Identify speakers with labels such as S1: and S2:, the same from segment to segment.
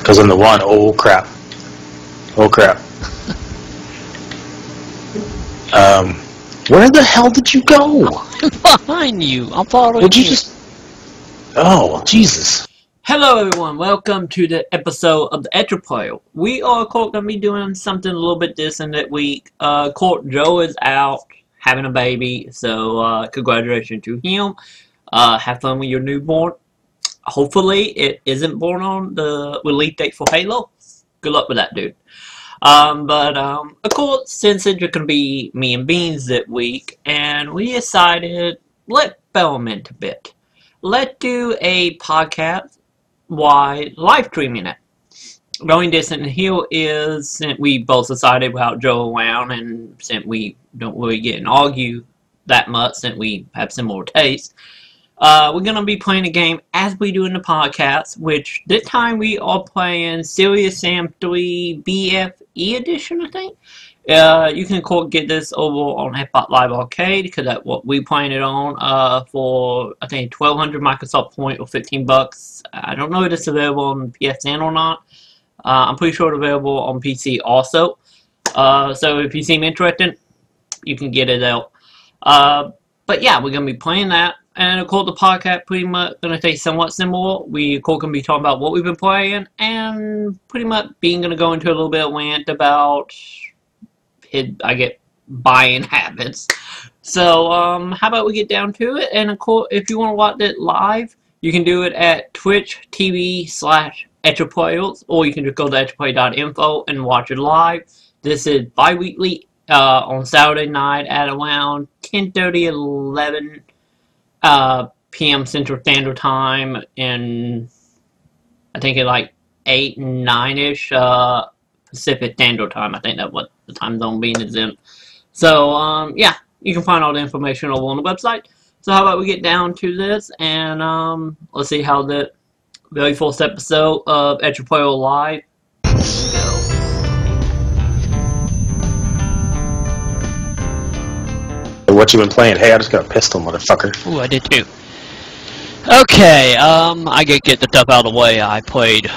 S1: Because in the one, oh crap. Oh crap. Where the hell did you go?
S2: I'm behind you. I'm following you.
S1: Did you just... Oh, Jesus.
S2: Hello everyone, welcome to the episode of the Extraplayers. We are going to be doing something a little bit different that week. Joe is out having a baby, so congratulations to him. Have fun with your newborn. Hopefully it isn't born on the release date for Halo. Good luck with that, dude. Of course, since it's going to be me and Beanz that week, and we decided, let's experiment a bit. Let's do a podcast while live streaming it. The only difference here is, since we both decided without Joe around, and since we don't really get and argue that much, since we have similar tastes, we're going to be playing a game as we do in the podcast, which this time we are playing Serious Sam 3 BFE edition, I think. You can get this over on Xbox Live Arcade, because that's what we playing it on, for, I think, 1,200 Microsoft points or 15 bucks. I don't know if it's available on PSN or not. I'm pretty sure it's available on PC also. So if you seem interested, you can get it out. But yeah, we're going to be playing that. And of course, the podcast pretty much going to stay somewhat similar. We of course going to be talking about what we've been playing, and pretty much being going to go into a little bit of rant about buying habits. So how about we get down to it? And of course, if you want to watch it live, you can do it at twitch.tv/Extraplayers, or you can just go to extraplay.info and watch it live. This is bi-weekly on Saturday night at around 10:30, 11 p.m. Central Standard Time, and I think it's like 8, 9-ish Pacific Standard Time. I think that's what the time zone being is in. So yeah, you can find all the information over on the website. So how about we get down to this, and let's see how the very first episode of Extraplayers Live go.
S1: What you been playing? Hey, I just got a pistol, motherfucker.
S2: Ooh, I did too. Okay, I get the stuff out of the way. I played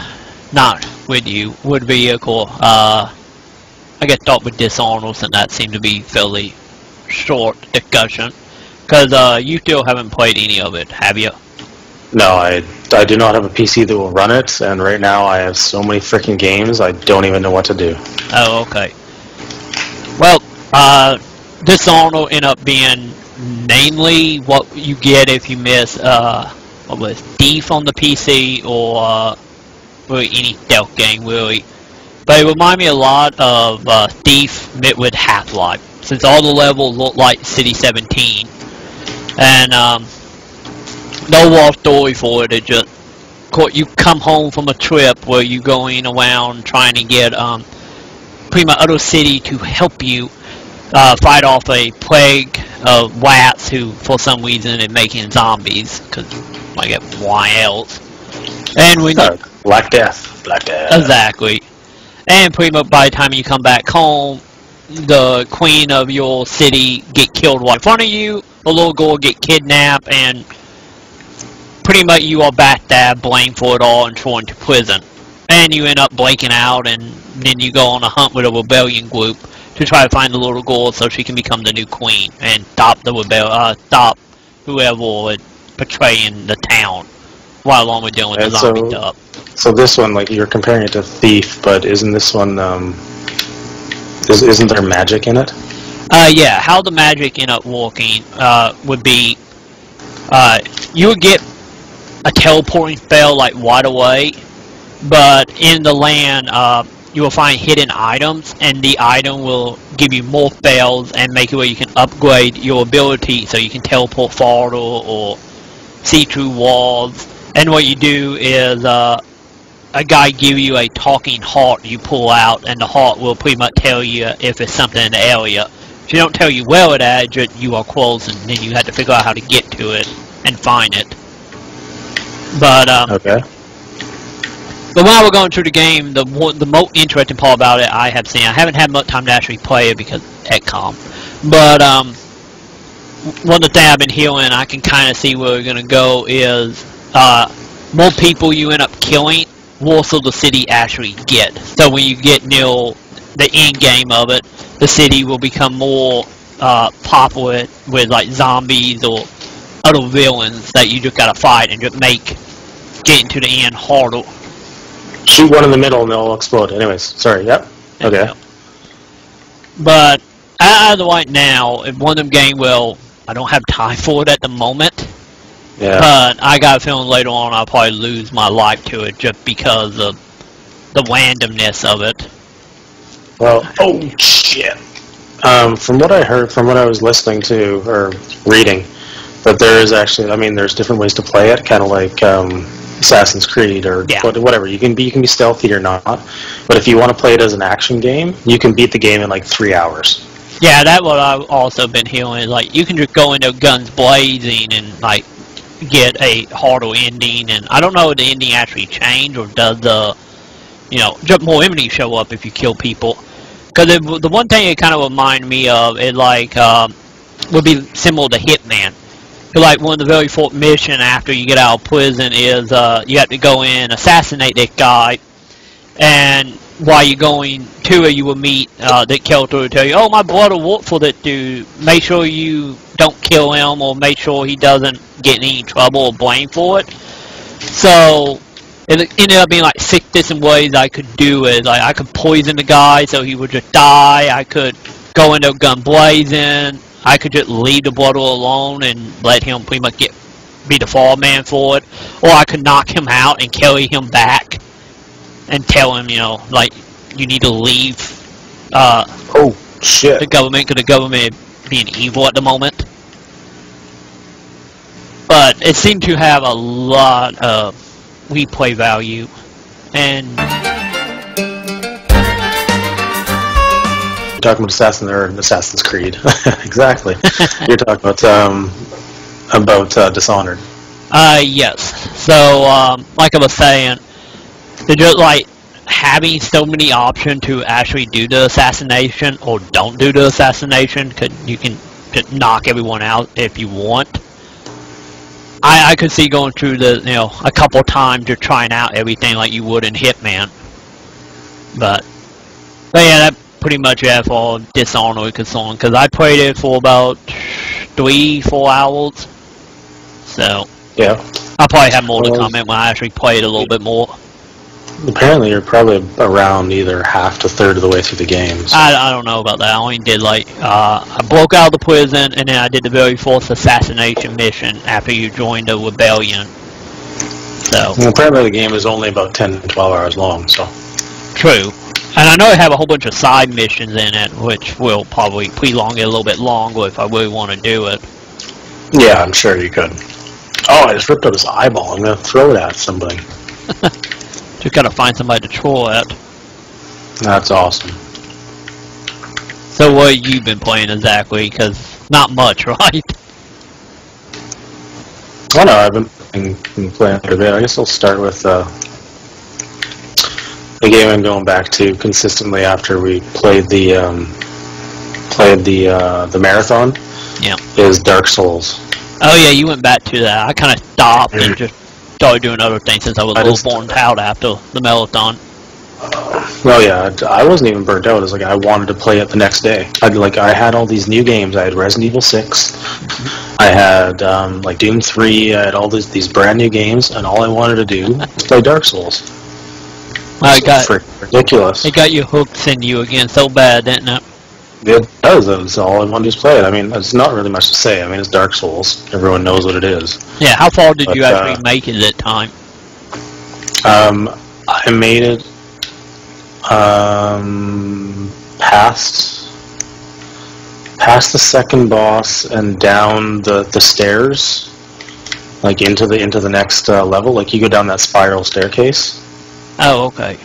S2: not with you, with vehicle. I start with Dishonored, and that seemed to be fairly short discussion. Because you still haven't played any of it, have you?
S1: No, I do not have a PC that will run it, and right now I have so many freaking games, I don't even know what to do.
S2: Oh, okay. Well, Dishonored ended up being mainly what you get if you miss, what was it, Thief on the PC, or really any stealth game, really. But it reminded me a lot of Thief met with Half-Life, since all the levels look like City 17. And no wall story for it. It just, you come home from a trip where you're going around trying to get pretty much other city to help you fight off a plague of rats who, for some reason, are making zombies. Because, why else? And when
S1: Black Death. Black Death.
S2: Exactly. And pretty much by the time you come back home, the queen of your city get killed right in front of you, a little girl get kidnapped, and pretty much you are backstabbed, blamed for it all, and thrown to prison. And you end up breaking out, and then you go on a hunt with a rebellion group to try to find the little girl so she can become the new queen and stop the stop whoever is betraying the town while along with dealing with the zombie stuff.
S1: So this one, like, you're comparing it to Thief, but isn't this one, isn't there magic in it?
S2: Yeah, how the magic end up working would be, you would get a teleporting spell like right away, but in the land, you will find hidden items, and the item will give you more spells and make it where you can upgrade your ability so you can teleport farther or see through walls. And what you do is a guy give you a talking heart you pull out, and the heart will pretty much tell you if it's something in the area. If you don't tell you where it is, you are close, and then you have to figure out how to get to it and find it. But
S1: okay.
S2: But while we're going through the game, the most interesting part about it I have seen, I haven't had much time to actually play it because XCOM, but one of the things I've been hearing, I can kind of see where we're going to go, is more people you end up killing
S3: worse of the city actually get. So when you get near the end game of it, the city will become more popular with like zombies or other villains that you just gotta fight and just make getting to the end harder.
S1: Shoot one in the middle and they'll explode. Anyways, sorry. Yep. Okay.
S3: But as of right now, if one of them games, well, I don't have time for it at the moment.
S1: Yeah.
S3: But I got a feeling later on I'll probably lose my life to it just because of the randomness of it.
S1: Well, oh shit. From what I heard, from what I was listening to or reading, that there is actually, I mean, there's different ways to play it, kind of like Assassin's Creed or whatever. You can be stealthy or not, but if you want to play it as an action game, you can beat the game in like 3 hours.
S3: Yeah, that's what I've also been hearing. Like you can just go into guns blazing and like get a harder ending, and I don't know if the ending actually changed or does the, you know, just more enemies show up if you kill people. Because the one thing it kind of reminded me of, it like would be similar to Hitman. Like one of the very first mission after you get out of prison is you have to go in, assassinate that guy, and while you're going to it, you will meet that character will tell you, oh, my brother worked for that dude. Make sure you don't kill him or make sure he doesn't get in any trouble or blame for it. So it ended up being like 6 different ways I could do it. Like I could poison the guy so he would just die. I could go into a gun blazing. I could just leave the brother alone and let him pretty much be the fall man for it. Or I could knock him out and carry him back and tell him, you know, like, you need to leave
S1: oh, shit.
S3: the government, because the government being evil at the moment. But it seemed to have a lot of replay value. And
S1: You're talking about Assassin's Creed. Exactly. You're talking about Dishonored.
S3: yes. So, like I was saying, they're just like having so many options to actually do the assassination or don't do the assassination, because you can just knock everyone out if you want. I could see going through the, you know, a couple times you're trying out everything like you would in Hitman. But yeah, that pretty much it for Dishonored concerned, because I played it for about 3-4 hours. So
S1: yeah,
S3: I'll probably have more to comment when I actually play it a little bit more.
S1: Apparently, you're probably around either half to third of the way through the game. So.
S3: I don't know about that. I only did like I broke out of the prison, and then I did the very first assassination mission after you joined the rebellion. So
S1: well, apparently, the game is only about 10 to 12 hours long. So
S3: true, and I know I have a whole bunch of side missions in it, which will probably prolong it a little bit longer if I really want to do it.
S1: Yeah, I'm sure you could. Oh, I just ripped out his eyeball. I'm gonna throw it at somebody.
S3: Just gotta find somebody to throw at.
S1: That's awesome.
S3: So what have you been playing exactly? Because not much, right?
S1: Oh no, I've been playing a bit. I guess I'll start with the game I'm going back to consistently after we played the marathon.
S3: Yeah. Is
S1: Dark Souls.
S3: Oh yeah, you went back to that. I kind of stopped and just started doing other things since I was a little burnt out after the marathon.
S1: Well, yeah, I wasn't even burnt out. It was like I wanted to play it the next day. I had all these new games. I had Resident Evil 6. I had like Doom 3. I had all these brand new games, and all I wanted to do was play Dark Souls. Ridiculous.
S3: It got you hooked in you again so bad, didn't it?
S1: It does. That's all I wanted to just play it. I mean, it's not really much to say. I mean, it's Dark Souls. Everyone knows what it is.
S3: Yeah. How far did you actually make it at time?
S1: I made it past the second boss and down the stairs, like into the next level. Like you go down that spiral staircase.
S3: Oh, okay.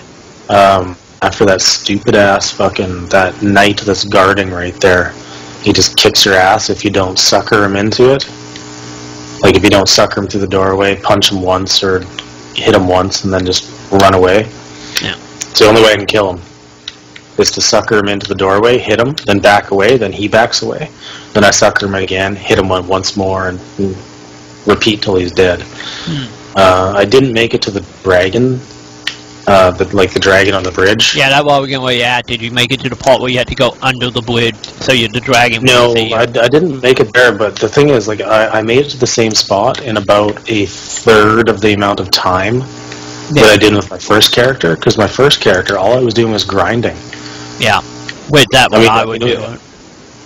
S1: After that stupid ass that knight that's guarding right there, he just kicks your ass if you don't sucker him into it. Like if you don't sucker him through the doorway, punch him once or hit him once and then just run away.
S3: Yeah.
S1: It's the only way I can kill him. Is to sucker him into the doorway, hit him, then back away, then he backs away. Then I sucker him again, hit him once more, and repeat till he's dead. I didn't make it to the dragon the dragon on the bridge.
S3: Yeah, that's what we're going to at. Did you make it to the part where you had to go under the bridge so the dragon
S1: No,
S3: would see you?
S1: I didn't make it there, but the thing is, like, I made it to the same spot in about a third of the amount of time that I did with my first character, because my first character, all I was doing was grinding.
S3: Yeah, with that one I would do it.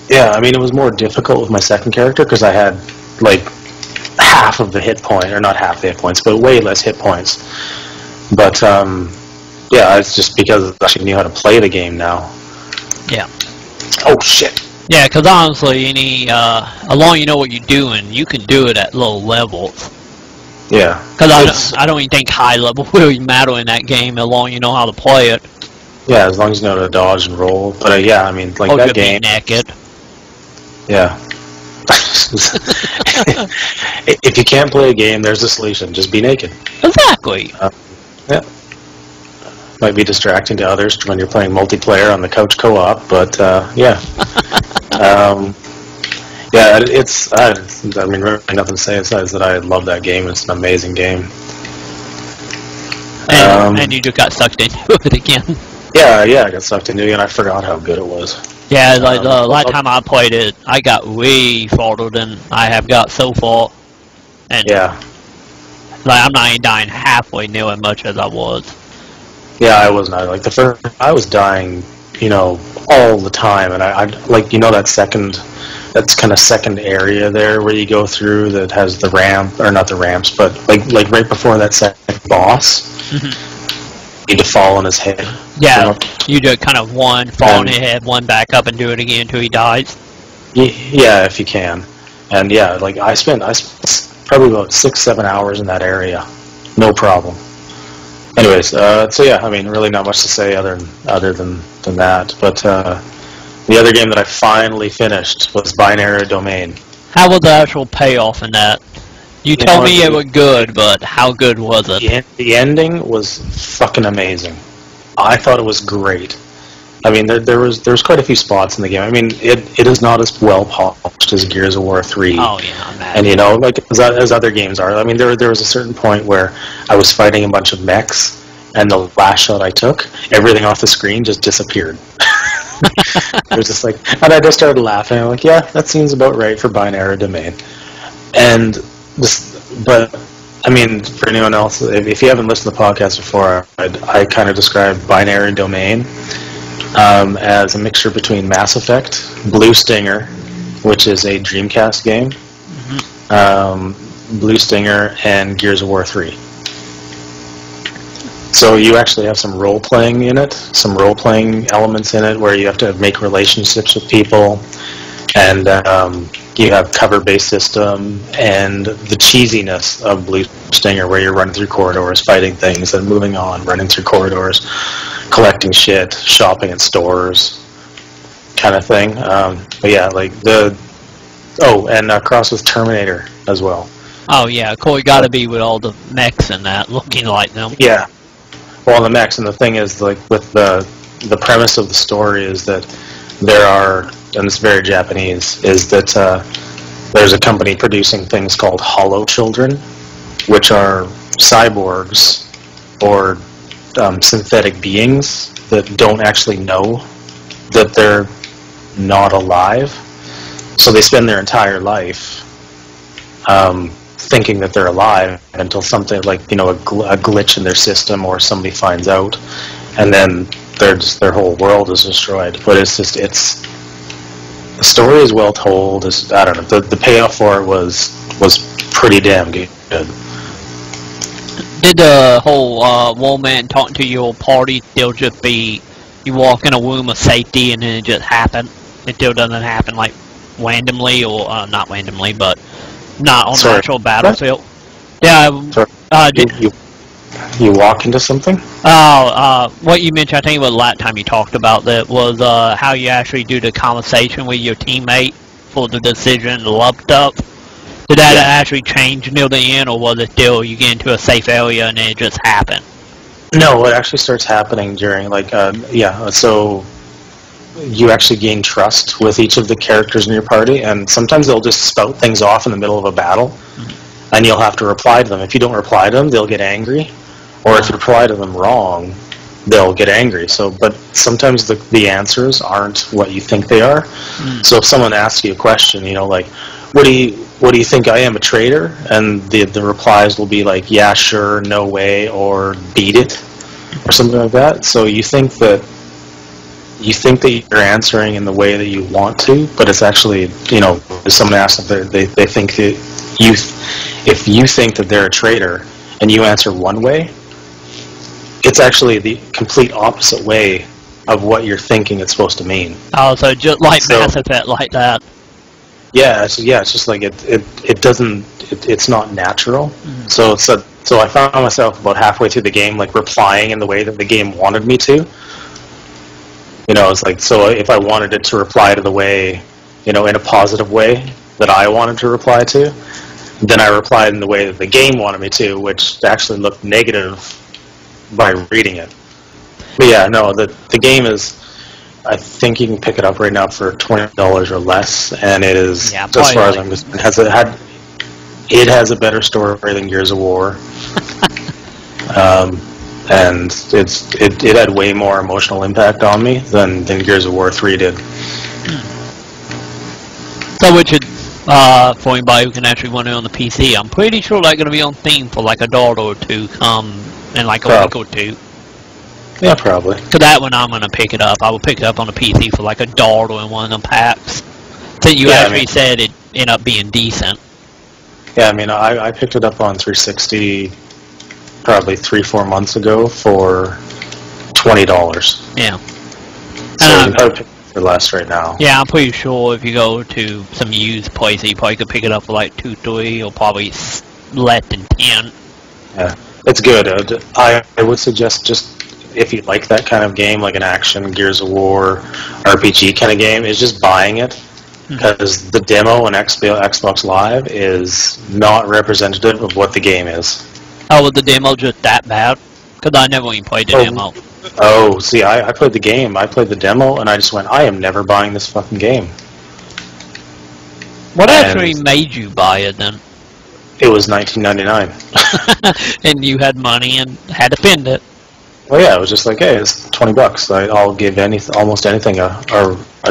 S1: Yeah, I mean, it was more difficult with my second character, because I had, like, half of the hit point, or not half the hit points, but way less hit points. But, yeah, it's just because I actually knew how to play the game now.
S3: Yeah.
S1: Oh, shit.
S3: Yeah, because honestly, as long as you know what you're doing, you can do it at low levels.
S1: Yeah.
S3: Because I don't even think high level really matter in that game, as long as you know how to play it.
S1: Yeah, as long as you know how to dodge and roll. But, yeah, I mean, like,
S3: or
S1: that game...
S3: be naked.
S1: Yeah. If you can't play a game, there's a solution. Just be naked.
S3: Exactly.
S1: Yeah. Might be distracting to others when you're playing multiplayer on the couch co-op, but yeah. Yeah, it's. I mean, really nothing to say besides that I love that game. It's an amazing game.
S3: And you just got sucked into it again.
S1: Yeah, I got sucked into it, and I forgot how good it was.
S3: Yeah, like the last time I played it, I got way farther than I have got so far. And
S1: yeah.
S3: Like, I'm not even dying halfway near as much as I was.
S1: Yeah, I was not. Like, I was dying, all the time, and I like, that's kind of second area there where you go through that has the ramp, or not the ramps, but like right before that second boss, you need to fall on his head.
S3: Yeah, you do kind of one, fall on his head, one back up, and do it again until he dies.
S1: Yeah, if you can. And yeah, like, I spent probably about 6-7 hours in that area, no problem. Anyways, so yeah, I mean, really not much to say other than that. But the other game that I finally finished was Binary Domain.
S3: How was the actual payoff in that? You told me it was good, but how good was it?
S1: The ending was fucking amazing. I thought it was great. I mean, there was quite a few spots in the game. I mean, it is not as well polished as Gears of War 3.
S3: Oh yeah, man.
S1: And like as other games are. I mean, there was a certain point where I was fighting a bunch of mechs, and the last shot I took, everything off the screen just disappeared. It was just like, and I just started laughing. I'm like, yeah, that seems about right for Binary Domain. And but I mean, for anyone else, if you haven't listened to the podcast before, I kind of describe Binary Domain as a mixture between Mass Effect, Blue Stinger, which is a Dreamcast game, Blue Stinger, and Gears of War 3. So you actually have some role-playing in it, some role-playing elements in it where you have to make relationships with people, and you have cover-based system, and the cheesiness of Blue Stinger where you're running through corridors, fighting things, and moving on, running through corridors, collecting shit, shopping at stores, kind of thing. But yeah, like and cross with Terminator as well.
S3: Oh yeah, cool. You got to be with all the mechs and that, looking like them.
S1: Yeah. Well, the mechs, and the thing is, like, with the premise of the story is that there are, and it's very Japanese, is that there's a company producing things called Hollow Children, which are cyborgs or synthetic beings that don't actually know that they're not alive. So they spend their entire life thinking that they're alive until something like, a glitch in their system or somebody finds out, and then their whole world is destroyed. But it's the story is well told. I don't know, the payoff for it was pretty damn good.
S3: Did the whole woman talking to your party still just be you walk in a womb of safety and then it just happen? It still doesn't happen like randomly, or not randomly, but not on the actual battlefield. Yeah.
S1: You walk into something?
S3: What you mentioned, I think it was the last time you talked about that, was how you actually do the conversation with your teammate for the decision, the love stuff. Did that actually change near the end, or was it still you get into a safe area and it just happened?
S1: No, it actually starts happening during, so you actually gain trust with each of the characters in your party, and sometimes they'll just spout things off in the middle of a battle, and you'll have to reply to them. If you don't reply to them, they'll get angry, Or if you reply to them wrong, they'll get angry. So, but sometimes the answers aren't what you think they are. So if someone asks you a question, you know, like, what do you think I am, a traitor? And the replies will be like, yeah, sure, no way, or beat it, or something like that. So you think that you're answering in the way that you want to, but it's actually, you know, if someone asks if they think that if you think that they're a traitor and you answer one way, it's actually the complete opposite way of what you're thinking it's supposed to mean.
S3: Oh, so just like Mass Effect, like that.
S1: Yeah, it's just like it doesn't, it's not natural. So I found myself about halfway through the game, like, replying in the way that the game wanted me to. You know, it's like, so if I wanted it to reply to the way, you know, in a positive way that I wanted to reply to, then I replied in the way that the game wanted me to, which actually looked negative by reading it. But yeah, no, the game is, I think you can pick it up right now for $20 or less, and it is, as far as I'm concerned, it has a better story than Gears of War. And it had way more emotional impact on me than Gears of War 3 did.
S3: So which should, for anybody who can actually run it on the PC, I'm pretty sure that's going to be on theme for like $1 or $2 in like a week or two.
S1: Yeah, probably.
S3: Because that one I'm going to pick it up. I will pick it up on the PC for like $1 in one of them packs. Since you actually said it ended up being decent.
S1: Yeah, I mean, I picked it up on 360 probably 3-4 months ago for $20.
S3: Yeah.
S1: So you probably pick it for less right now.
S3: Yeah, I'm pretty sure if you go to some used place, you probably could pick it up for like $2-3 or probably less than 10.
S1: Yeah, it's good. I would suggest, just if you like that kind of game, like an action, Gears of War, RPG kind of game, is just buying it. Because the demo on Xbox Live is not representative of what the game is.
S3: Oh, was the demo just that bad? Because I never even played the demo.
S1: Oh, see, I played the game. I played the demo, and I just went, I am never buying this fucking game.
S3: What actually made you buy it then?
S1: It was $19.99.
S3: And you had money and had to spend it.
S1: Well, yeah, it was just like, hey, it's $20. I'll give almost anything a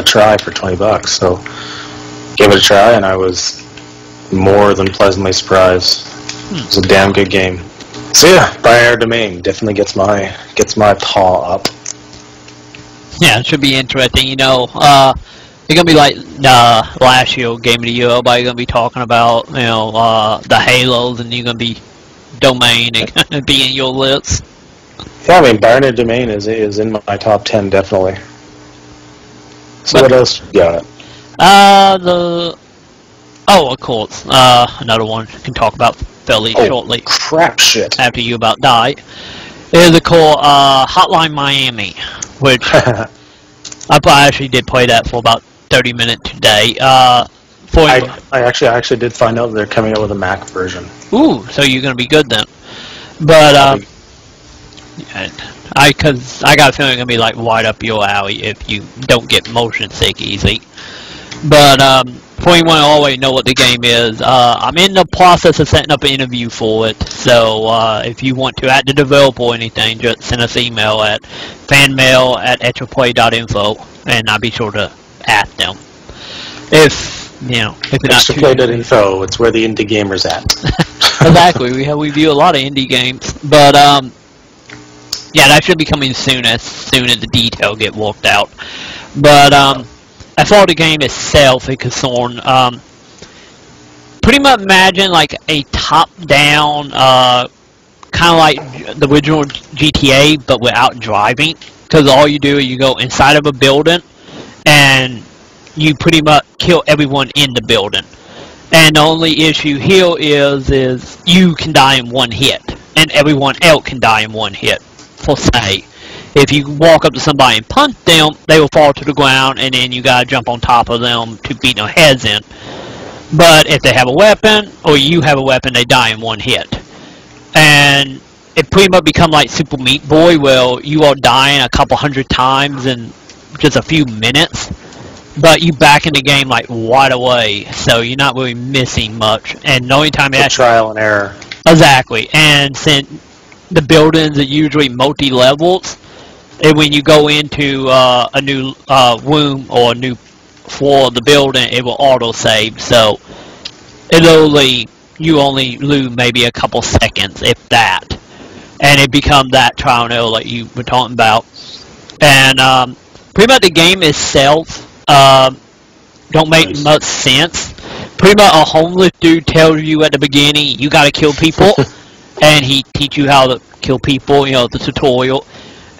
S1: try for $20. So, gave it a try, and I was more than pleasantly surprised. It was a damn good game. So yeah, Buy Our Domain definitely gets my paw up.
S3: Yeah, it should be interesting. You know, it's gonna be like last year Game of the Year. Everybody's gonna be talking about, you know, the Halos, and you're gonna be Domain and gonna be in your list.
S1: Yeah, I mean, Buy Our Domain is in my top 10 definitely. So what else you got?
S3: Of course, another one I can talk about fairly shortly.
S1: Crap shit.
S3: After you about die. Is called Hotline Miami, which I actually did play that for about 30 minutes today. I actually did find out they're coming out with a Mac version. Ooh, so you're gonna be good then. But because I got a feeling it's gonna be like right up your alley if you don't get motion sick easy. But for anyone who already know what the game is, I'm in the process of setting up an interview for it. So if you want to add the developer or anything, just send us an email at fanmail@extraplay.info, and I'll be sure to ask them. If it's not
S1: Extraplay.info, it's where the indie gamers at.
S3: Exactly, we review a lot of indie games, but yeah, that should be coming soon as the details get worked out. But as far as the game itself is concerned, pretty much imagine like a top-down, kind of like the original GTA, but without driving. Because all you do is you go inside of a building, and you pretty much kill everyone in the building. And the only issue here is you can die in one hit, and everyone else can die in one hit. For say, if you walk up to somebody and punch them, they will fall to the ground, and then you gotta jump on top of them to beat their heads in. But if they have a weapon, or you have a weapon, they die in one hit. And it pretty much become like Super Meat Boy, where you are dying a couple hundred times in just a few minutes, but you back in the game like right away, so you're not really missing much. And the only time
S1: it's trial and error.
S3: Exactly. And since the buildings are usually multi-levels, and when you go into a new room or a new floor of the building, it will auto-save. So you only lose maybe a couple seconds, if that, and it becomes that trial and error like you were talking about. And pretty much the game itself don't make much sense. Pretty much a homeless dude tells you at the beginning you gotta kill people, and he teach you how to kill people, you know, the tutorial.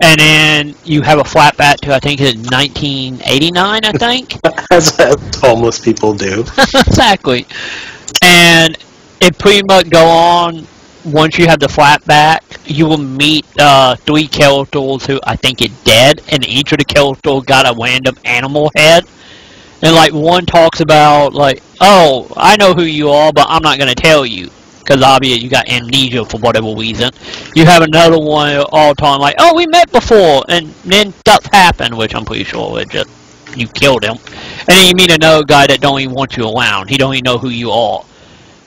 S3: And then you have a flashback to, I think it's 1989, I think.
S1: As homeless people do.
S3: Exactly. And it pretty much go on. Once you have the flashback, you will meet 3 characters who I think is dead, and each of the characters got a random animal head. And like one talks about like, oh, I know who you are, but I'm not gonna tell you, because obviously you got amnesia for whatever reason. You have another one all talking like, oh, we met before, and then stuff happened, which I'm pretty sure it just you killed him. And then you meet another guy that don't even want you around. He don't even know who you are.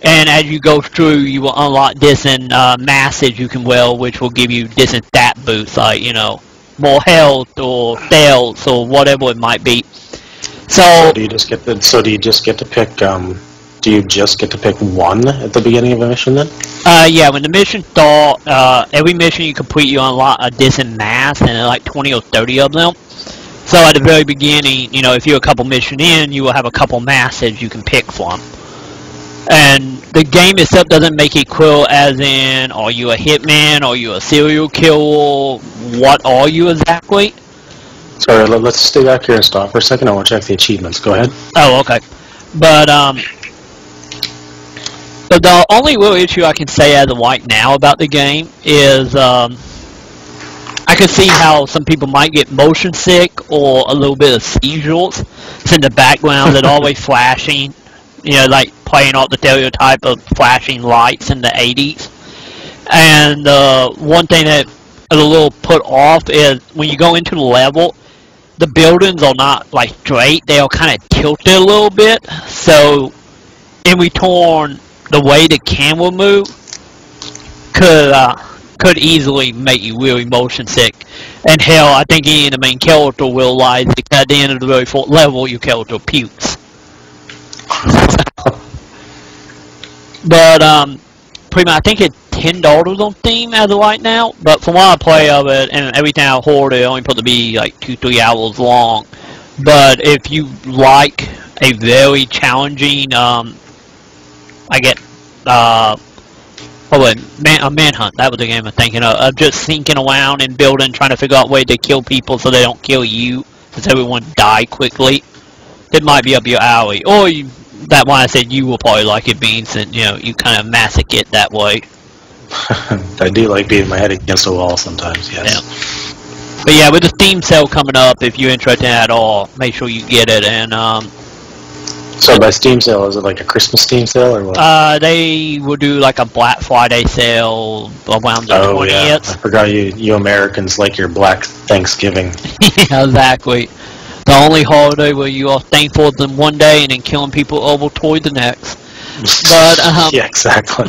S3: And as you go through, you will unlock different masses you can wear, which will give you different stat boosts, like, you know, more health or sales or whatever it might be. So
S1: do you just get to pick? Do you just get to pick one at the beginning of a mission then?
S3: Yeah, when the mission start, every mission you complete, you unlock a different mass, and there are like 20 or 30 of them. So at the very beginning, you know, if you're a couple mission in, you will have a couple masses you can pick from. And the game itself doesn't make it clear as in, are you a hitman, are you a serial killer, what are you exactly?
S1: Sorry, let's stay back here and stop for a second. I want to check the achievements. Go ahead.
S3: Oh, okay. But the only real issue I can say as of right now about the game is I can see how some people might get motion sick or a little bit of seizures. It's in the background, they're always flashing, you know, like playing out the stereotype of flashing lights in the 80s. And one thing that is a little put off is when you go into the level, the buildings are not like straight, they are kind of tilted a little bit. So in return, the way the camera move could easily make you really motion sick. And hell, I think even the main character realized that at the end of the very fourth level, your character pukes. But pretty much, I think it's $10 on Steam as of right now. But from what I play of it, and everything I heard, it only supposed to be like 2-3 hours long. But if you like a very challenging, I get a manhunt. That was the game I'm thinking of just sneaking around and building, trying to figure out a way to kill people so they don't kill you, since everyone die quickly. It might be up your alley, or that one I said you will probably like it, Beanz, and you know you kind of massacre it that way.
S1: I do like beating my head against a wall sometimes. Yes.
S3: Yeah. But yeah, with the Steam sale coming up, if you're interested at all, make sure you get it. And
S1: so by Steam sale, is it like a Christmas Steam sale or what?
S3: They will do like a Black Friday sale around the 20th.
S1: Yeah. I forgot you Americans like your Black Thanksgiving.
S3: Yeah, exactly. The only holiday where you are thankful them one day and then killing people over towards the next. But
S1: yeah, exactly.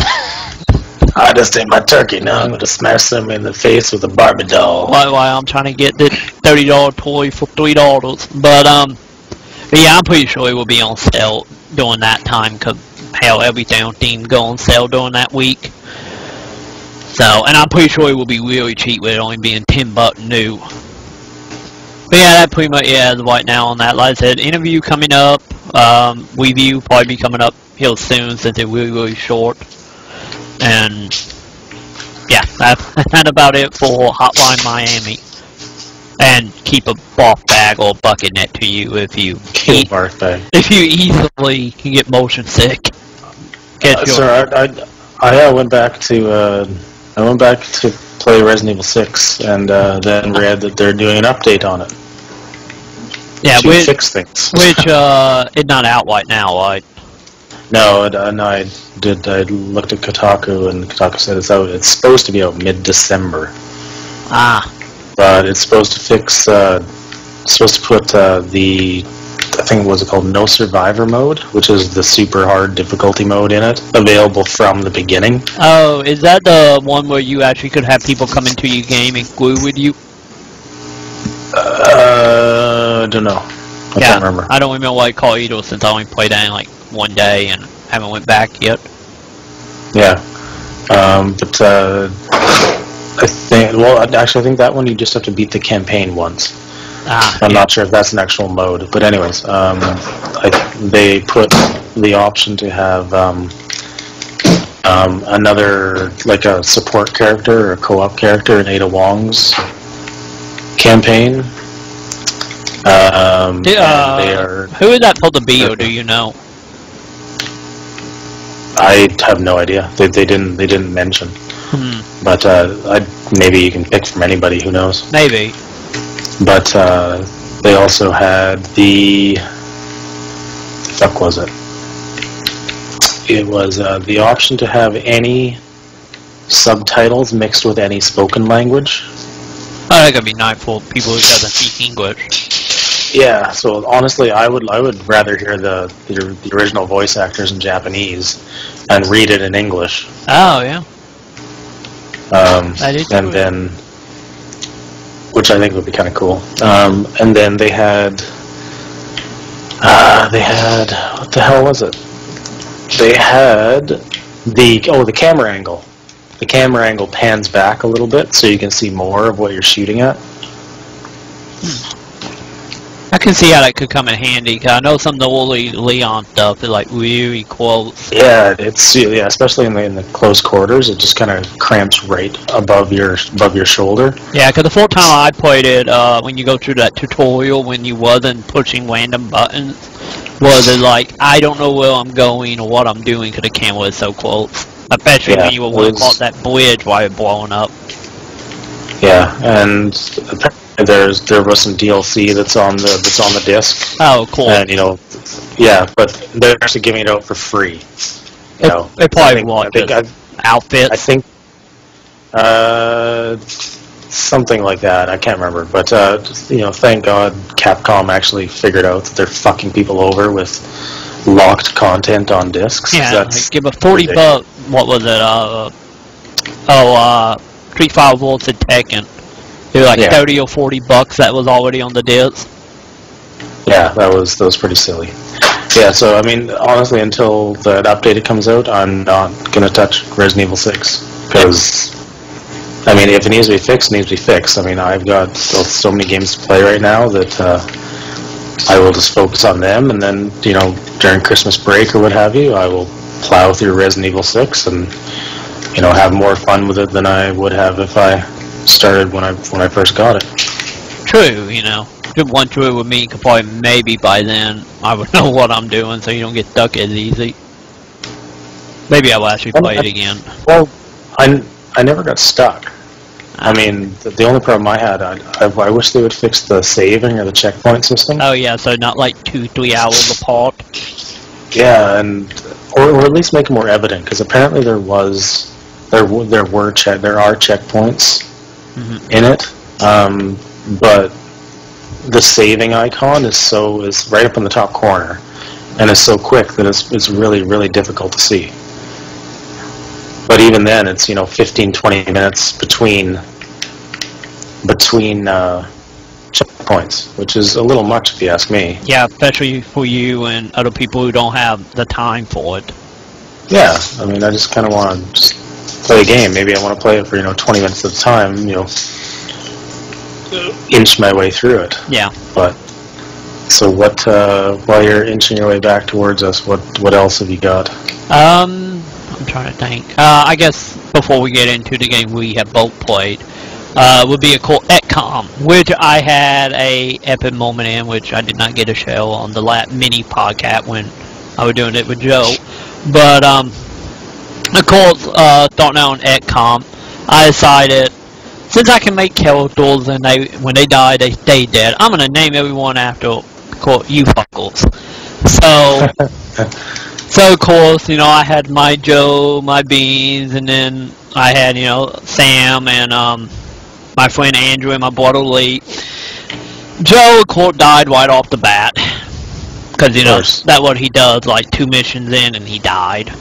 S1: I just ate my turkey. Now I'm gonna smash them in the face with a Barbie doll.
S3: Why I'm trying to get the $30 toy for $3. But yeah, I'm pretty sure it will be on sale during that time, because hell, everything on Steam go on sale during that week. So, and I'm pretty sure it will be really cheap with it only being $10 new. But yeah, that pretty much is right now on that. Like I said, interview coming up, review probably be coming up here soon since it's really short. And yeah, that's about it for Hotline Miami. And keep a barf bag or bucket net to you if you easily can get motion sick.
S1: Sir, I went back to play Resident Evil 6, and then read that they're doing an update on it.
S3: Yeah,
S1: to fix things.
S3: Which is not out right now, right?
S1: No, I looked at Kotaku, and Kotaku said it's supposed to be out mid-December.
S3: Ah.
S1: But it's supposed to fix. Supposed to put the think, was it called No Survivor mode, which is the super hard difficulty mode in it, available from the beginning.
S3: Oh, is that the one where you actually could have people come into your game and glue with you?
S1: I don't know. I can't remember.
S3: I don't remember what I call either since I only played that in like one day and haven't went back yet.
S1: Yeah. But I think, well, actually, I think that one you just have to beat the campaign once. I'm not sure if that's an actual mode, but anyways, they put the option to have another, like a support character or a co-op character in Ada Wong's campaign. They are.
S3: Who is that supposed to be, or do you know?
S1: I have no idea. They didn't mention. But maybe you can pick from anybody. Who knows?
S3: Maybe.
S1: But they also had the fuck was it? It was the option to have any subtitles mixed with any spoken language.
S3: Oh, that could be nice for people who doesn't speak English.
S1: Yeah. So honestly, I would rather hear the original voice actors in Japanese and read it in English.
S3: Oh yeah.
S1: And then, which I think would be kind of cool. And then they had what the hell was it? They had the camera angle. The camera angle pans back a little bit so you can see more of what you're shooting at.
S3: I can see how that could come in handy, because I know some of the Wooly Leon stuff is like really close.
S1: Yeah, especially in the close quarters, it just kind of cramps right above your shoulder.
S3: Yeah, because the full time I played it, when you go through that tutorial, when you wasn't pushing random buttons, was it like, I don't know where I'm going or what I'm doing because the camera is so close. Especially when you were working across that bridge while it blowing up.
S1: Yeah, and there was some DLC that's on the disc.
S3: Oh, cool.
S1: And yeah, but they're actually giving it out for free.
S3: It probably outfits.
S1: I think something like that. I can't remember, but thank God Capcom actually figured out that they're fucking people over with locked content on discs.
S3: Yeah, like give a $40. What was it? Street Fighter Volts and Tekken. It was like 30 or $40 that was already on the disc.
S1: Yeah, that was pretty silly. Yeah, so I mean, honestly, until that update comes out, I'm not gonna touch Resident Evil 6 because, I mean, if it needs to be fixed, it needs to be fixed. I mean, I've got so many games to play right now that I will just focus on them, and then during Christmas break or what have you, I will plow through Resident Evil 6 and have more fun with it than I would have if I started when I first got it.
S3: True, if it went through it with me, probably maybe by then I would know what I'm doing, so you don't get stuck as easy. Maybe I will actually play it again.
S1: Well, I never got stuck. I mean, the only problem I had, I wish they would fix the saving or the checkpoint system.
S3: Oh yeah, so not like 2-3 hours apart.
S1: Yeah, or at least make it more evident, because apparently there are checkpoints in it, but the saving icon is right up in the top corner, and it's so quick that it's really, really difficult to see. But even then, it's 15-20 minutes between checkpoints, which is a little much if you ask me.
S3: Yeah, especially for you and other people who don't have the time for it.
S1: Yeah, I mean, I just kind of want to just play a game. Maybe I want to play it for 20 minutes at a time. Inch my way through it.
S3: Yeah.
S1: But so what? While you're inching your way back towards us, what else have you got?
S3: I'm trying to think. I guess before we get into the game we have both played, would be a called XCOM, which I had a epic moment in, which I did not get to show on the last mini podcast when I was doing it with Joe. But of course, starting out on XCOM, I decided, since I can make characters and when they die, they stay dead, I'm gonna name everyone after you fuckers. So of course, I had my Joe, my Beanz, and then I had Sam and my friend Andrew and my brother Lee. Joe, of course, died right off the bat. because, you know, that's what he does, like 2 missions in, and he died.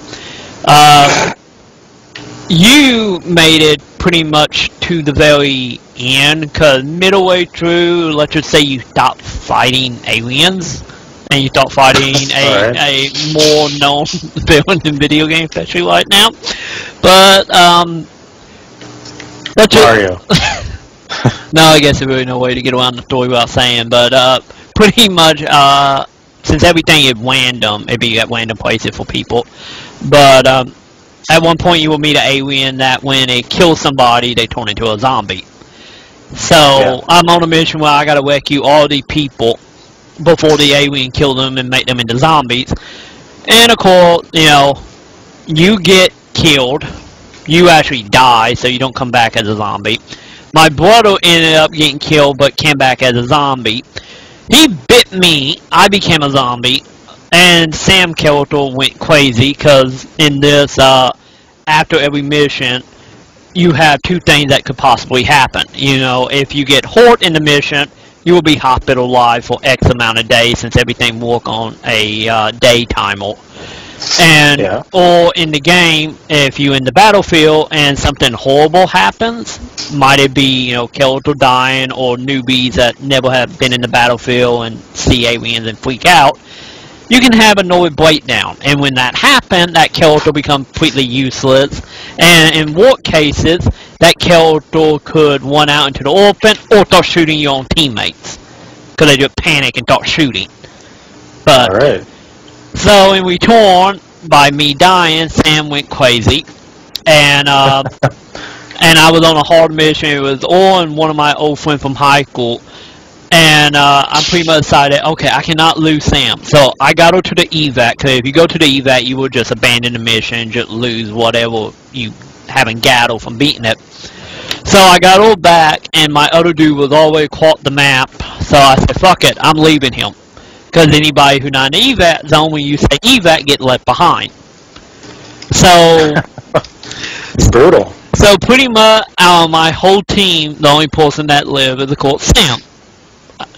S3: You made it pretty much to the very end, because middle way through, let's just say you stopped fighting aliens, and you start fighting a more known villain in video games, especially right now. But,
S1: Mario.
S3: No, I guess there's really no way to get around the story without saying, but, pretty much, since everything is random, it'd be at random places for people. But, at one point you will meet an alien that when it kills somebody, they turn into a zombie. So, I'm on a mission where I gotta rescue all the people before the alien kill them and make them into zombies. And of course, you know, you get killed. You actually die, so you don't come back as a zombie. My brother ended up getting killed, but came back as a zombie. He bit me, I became a zombie, and Sam character went crazy, because in this, after every mission, you have 2 things that could possibly happen. You know, if you get hurt in the mission, you will be hospitalized for X amount of days, since everything works on a day timer. And, or in the game, if you're in the battlefield and something horrible happens, might it be, you know, character dying, or newbies that never have been in the battlefield and see aliens and freak out, you can have a nervous breakdown. And when that happens, that character becomes completely useless. And in worst cases, that character could run out into the open or start shooting your own teammates, because they just panic and start shooting. But, so in return, by me dying, Sam went crazy. And, and I was on a hard mission. It was on one of my old friends from high school. And I pretty much decided, okay, I cannot lose Sam. So I got her to the evac, because if you go to the evac, you will just abandon the mission and just lose whatever you haven't got from beating it. So I got her back, and my other dude was already caught the map. So I said, fuck it, I'm leaving him. Because anybody who's not in the evac zone, when you say evac, get left behind. So...
S1: It's brutal.
S3: So pretty much, my whole team, the only person that lived is, of course, Sam.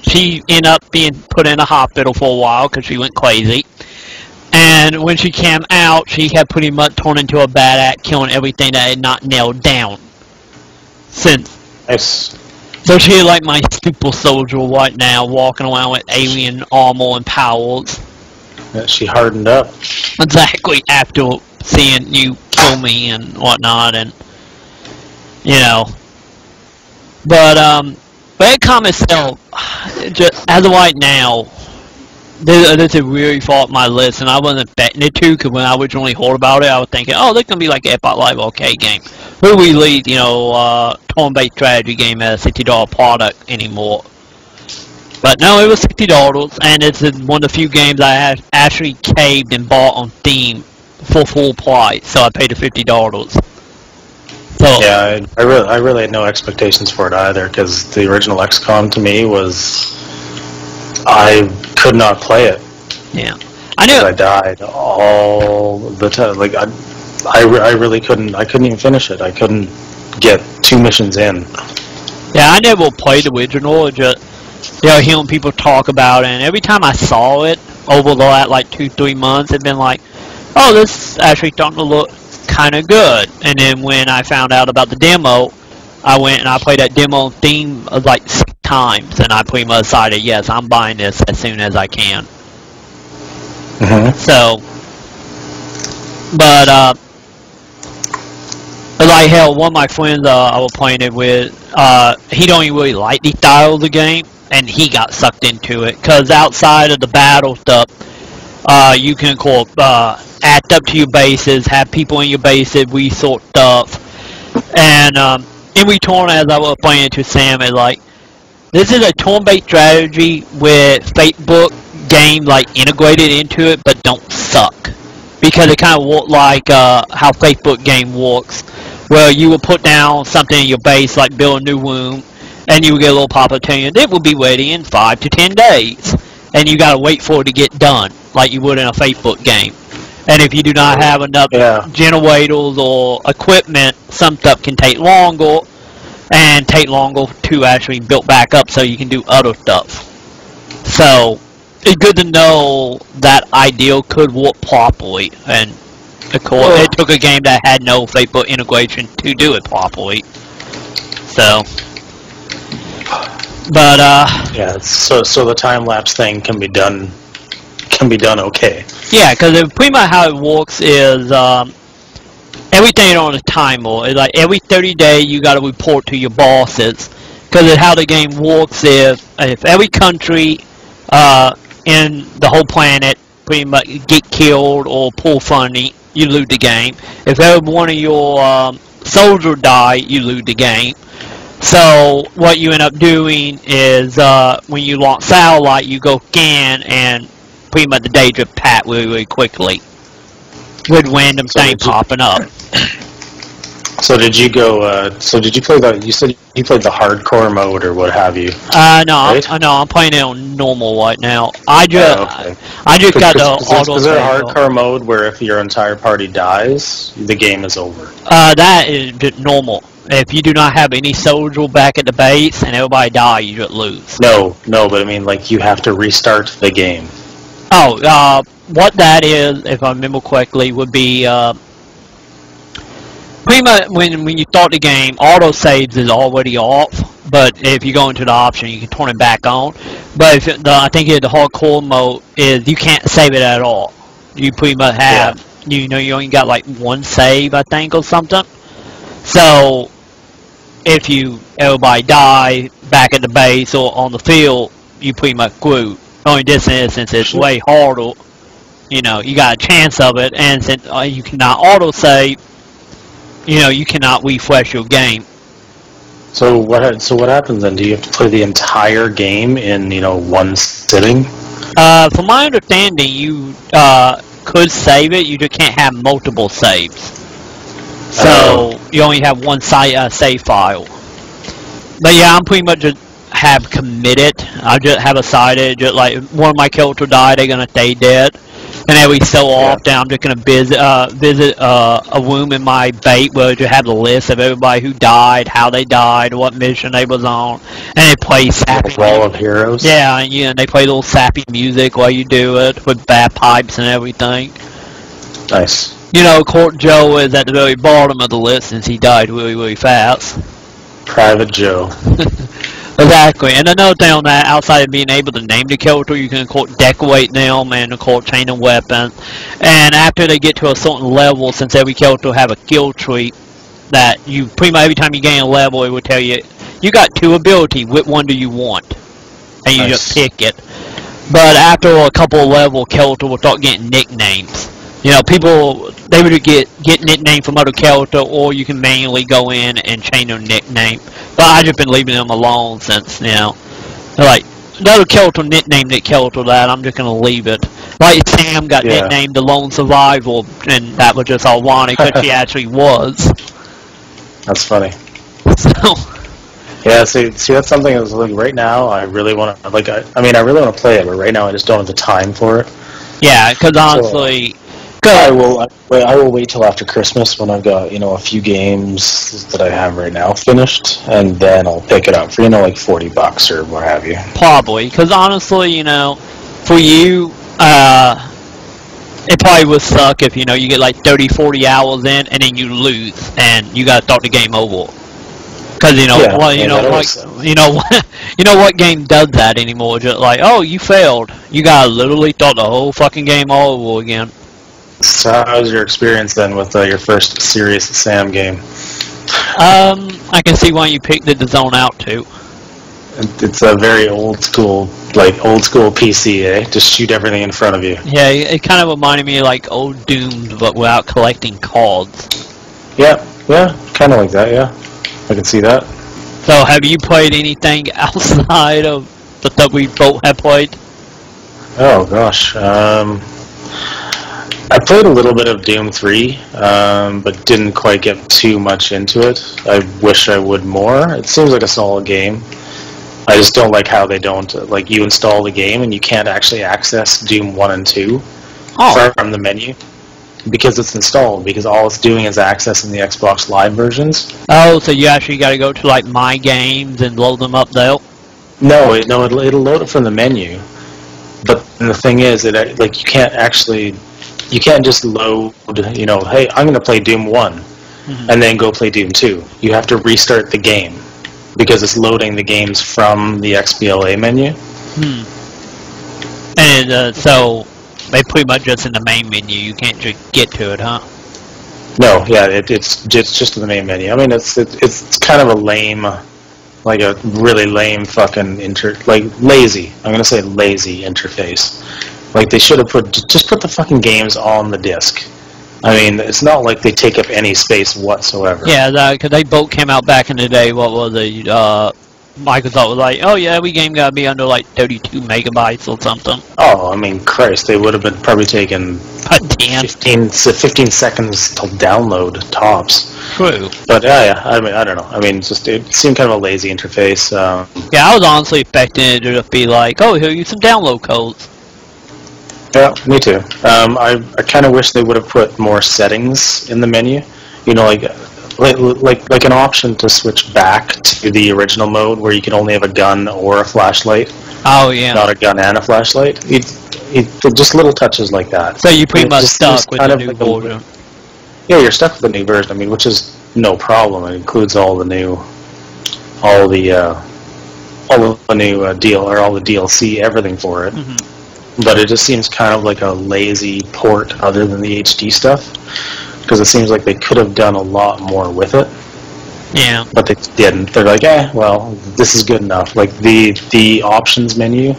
S3: She ended up being put in a hospital for a while because she went crazy. And when she came out, she had pretty much turned into a bad act, killing everything that had not nailed down since.
S1: Nice.
S3: So she's like my super soldier right now, walking around with alien armor and powers.
S1: Yeah, she hardened up.
S3: Exactly, after seeing you kill me and whatnot, and, you know. But Redcom itself, just as of right now, this is really fought my list, and I wasn't betting it to, because when I originally heard about it, I was thinking, oh, this is going to be like an Xbox Live arcade game. Who really, you know, turn-based strategy game as a $60 product anymore. But no, it was $60, and it's one of the few games I actually caved and bought on Steam for full price, so I paid the $50. So,
S1: yeah, I really had no expectations for it either, because the original XCOM to me was, I could not play it.
S3: Yeah, I knew.
S1: I died all the time. Like I really couldn't. I couldn't even finish it. I couldn't get 2 missions in.
S3: Yeah, I never played the original. Just, you know, hearing people talk about it, and every time I saw it over the last like 2-3 months, it'd been like, oh, this is actually starting to look kind of good. And then when I found out about the demo, I went and I played that demo on Steam like 6 times, and I pretty much decided, yes, I'm buying this as soon as I can. So, but like hell, one of my friends I was playing it with, he don't even really like the style of the game, and he got sucked into it, because outside of the battle stuff, you can act up to your bases, have people in your bases, resort stuff, and in return, as I was playing it to Sam, it's like, this is a turn-based strategy with Facebook game like integrated into it, but don't suck, because it kind of works like how Facebook game works, where you will put down something in your base, like build a new room, and you will get a little pop-up telling you it will be ready in 5 to 10 days, and you gotta wait for it to get done, like you would in a Facebook game. And if you do not have enough generators or equipment, some stuff can take longer, and take longer to actually build back up so you can do other stuff. So, it's good to know that ideal could work properly, and of course, it took a game that had no Facebook integration to do it properly. So, but
S1: yeah. So the time lapse thing can be done okay.
S3: Yeah, because pretty much how it works is everything on a timer. It's like every 30 days you got to report to your bosses. Because how the game works is if every country in the whole planet pretty much get killed or pull funny, you lose the game. If every one of your soldiers die, you lose the game. So what you end up doing is when you launch satellite, you go scan and pretty much the day just pass really, really quickly with random things popping up.
S1: So did you go? So did you play the? You said you played the hardcore mode or what have you?
S3: No,
S1: right?
S3: I'm playing it on normal right now. I just got the auto.
S1: Is there a hardcore mode where if your entire party dies, the game is over?
S3: That is just normal. If you do not have any soldier back at the base and everybody die, you just lose.
S1: No, but I mean like you have to restart the game.
S3: Oh, what that is, if I remember correctly, would be pretty much when you start the game, auto saves is already off. But if you go into the option, you can turn it back on. But if I think the hardcore mode is you can't save it at all. You pretty much have you only got like one save, I think, or something. So if everybody die back at the base or on the field, you pretty much screwed. Only this instance it's way harder. You got a chance of it, and since you cannot auto save, you cannot refresh your game.
S1: So what happens then? Do you have to play the entire game in one sitting?
S3: From my understanding, you could save it. You just can't have multiple saves. So you only have one save file. But yeah, I'm pretty much just have committed. I just have decided, just like one of my characters died, they're gonna stay dead. And every so often, I'm just gonna visit a room in my bait where you have the list of everybody who died, how they died, what mission they was on, and they play sappy
S1: Wall of Heroes.
S3: Yeah, and they play little sappy music while you do it with bagpipes and everything.
S1: Nice.
S3: Court Joe is at the very bottom of the list since he died really, really fast.
S1: Private Joe.
S3: Exactly. And another thing on that, outside of being able to name the character, you can decorate them and change them weapons. And after they get to a certain level, since every character have a skill tree, that you pretty much every time you gain a level, it will tell you got two ability. Which one do you want? And you just pick it. But after a couple of levels, character will start getting nicknames. People, they would get nicknames from other characters, or you can manually go in and change their nickname. But I've just been leaving them alone since, like, another character nicknamed that character that, I'm just going to leave it. Like Sam got nicknamed the Lone Survivor, and that was just ironic, because she actually was.
S1: That's funny.
S3: So...
S1: Yeah, see, that's something that's like right now. I really want to I really want to play it, but right now I just don't have the time for it.
S3: Yeah, because honestly,
S1: I will wait till after Christmas when I've got a few games that I have right now finished, and then I'll pick it up for like $40 or what have you.
S3: Probably, because honestly, for you, it probably would suck if you get like 30-40 hours in and then you lose and you got to start the game over. Because what game does that anymore? Just like, oh, you failed. You gotta literally start the whole fucking game all over again.
S1: So how was your experience then with your first Serious Sam game?
S3: I can see why you picked it to zone out to.
S1: It's a very old school PC, eh? Just shoot everything in front of you.
S3: Yeah, it kind of reminded me of like old Doom, but without collecting cards.
S1: Yeah, kind of like that, yeah. I can see that.
S3: So, have you played anything outside of the stuff we both have played?
S1: Oh, gosh. I played a little bit of Doom 3, but didn't quite get too much into it. I wish I would more. It seems like a solid game. I just don't like how they don't, like, you install the game and you can't actually access Doom 1 and 2 from the menu. Because it's installed, because all it's doing is accessing the Xbox Live versions.
S3: Oh, so you actually got to go to like My Games and load them up though?
S1: No, it'll load it from the menu. but the thing is that like you can't just load, hey, I'm going to play Doom 1 and then go play Doom 2. You have to restart the game because it's loading the games from the XBLA menu.
S3: And so they pretty much just in the main menu. You can't just get to it, huh?
S1: No, yeah, it's just in the main menu. I mean, it's kind of a lame, like a really lame fucking lazy. I'm gonna say lazy interface. Like they should have put the fucking games on the disc. I mean, it's not like they take up any space whatsoever.
S3: Yeah, because they both came out back in the day. What was it? Microsoft was like, oh yeah, every game gotta be under like 32 megabytes or something.
S1: Oh, I mean, Christ, they would have been probably taking 15 seconds to download tops.
S3: True.
S1: But yeah, I mean, I don't know. I mean, it seemed kind of a lazy interface.
S3: Yeah, I was honestly expecting it to just be like, oh, here, use some download codes.
S1: Yeah, me too. I kind of wish they would have put more settings in the menu. Like an option to switch back to the original mode where you can only have a gun or a flashlight.
S3: Oh yeah.
S1: Not a gun and a flashlight. Just little touches like that.
S3: So you pretty much stuck with the new version.
S1: Yeah, you're stuck with the new version. I mean, which is no problem. It includes all the DLC, everything for it. But it just seems kind of like a lazy port other than the HD stuff. Because it seems like they could have done a lot more with it.
S3: Yeah.
S1: But they didn't. They're like, well, this is good enough. Like the options menu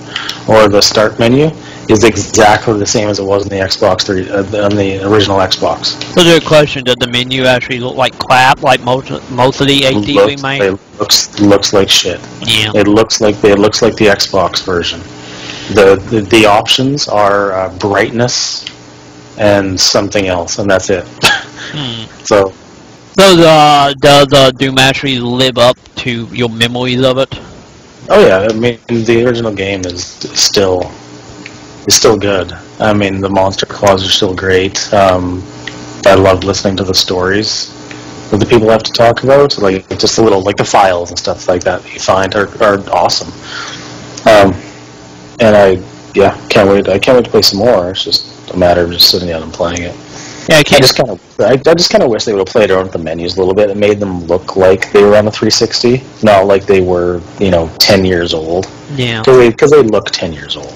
S1: or the start menu is exactly the same as it was in the Xbox 3, on the original Xbox.
S3: So the question, did the menu actually look like crap, like most of the HD remake?
S1: It looks like shit.
S3: Yeah.
S1: It looks like the Xbox version. The options are brightness and something else, and that's it. So does Doom actually live up to your memories of it? Oh yeah, I mean the original game is still good. I mean the monster claws are still great. I love listening to the stories that the people have to talk about, like just the little, like the files and stuff like that you find are awesome. And I can't wait to play some more. It's just a matter of just sitting down and playing it. Yeah, I just kind of wish they would have played around with the menus a little bit and made them look like they were on the 360, not like they were 10 years old.
S3: Yeah.
S1: Because they look 10 years old.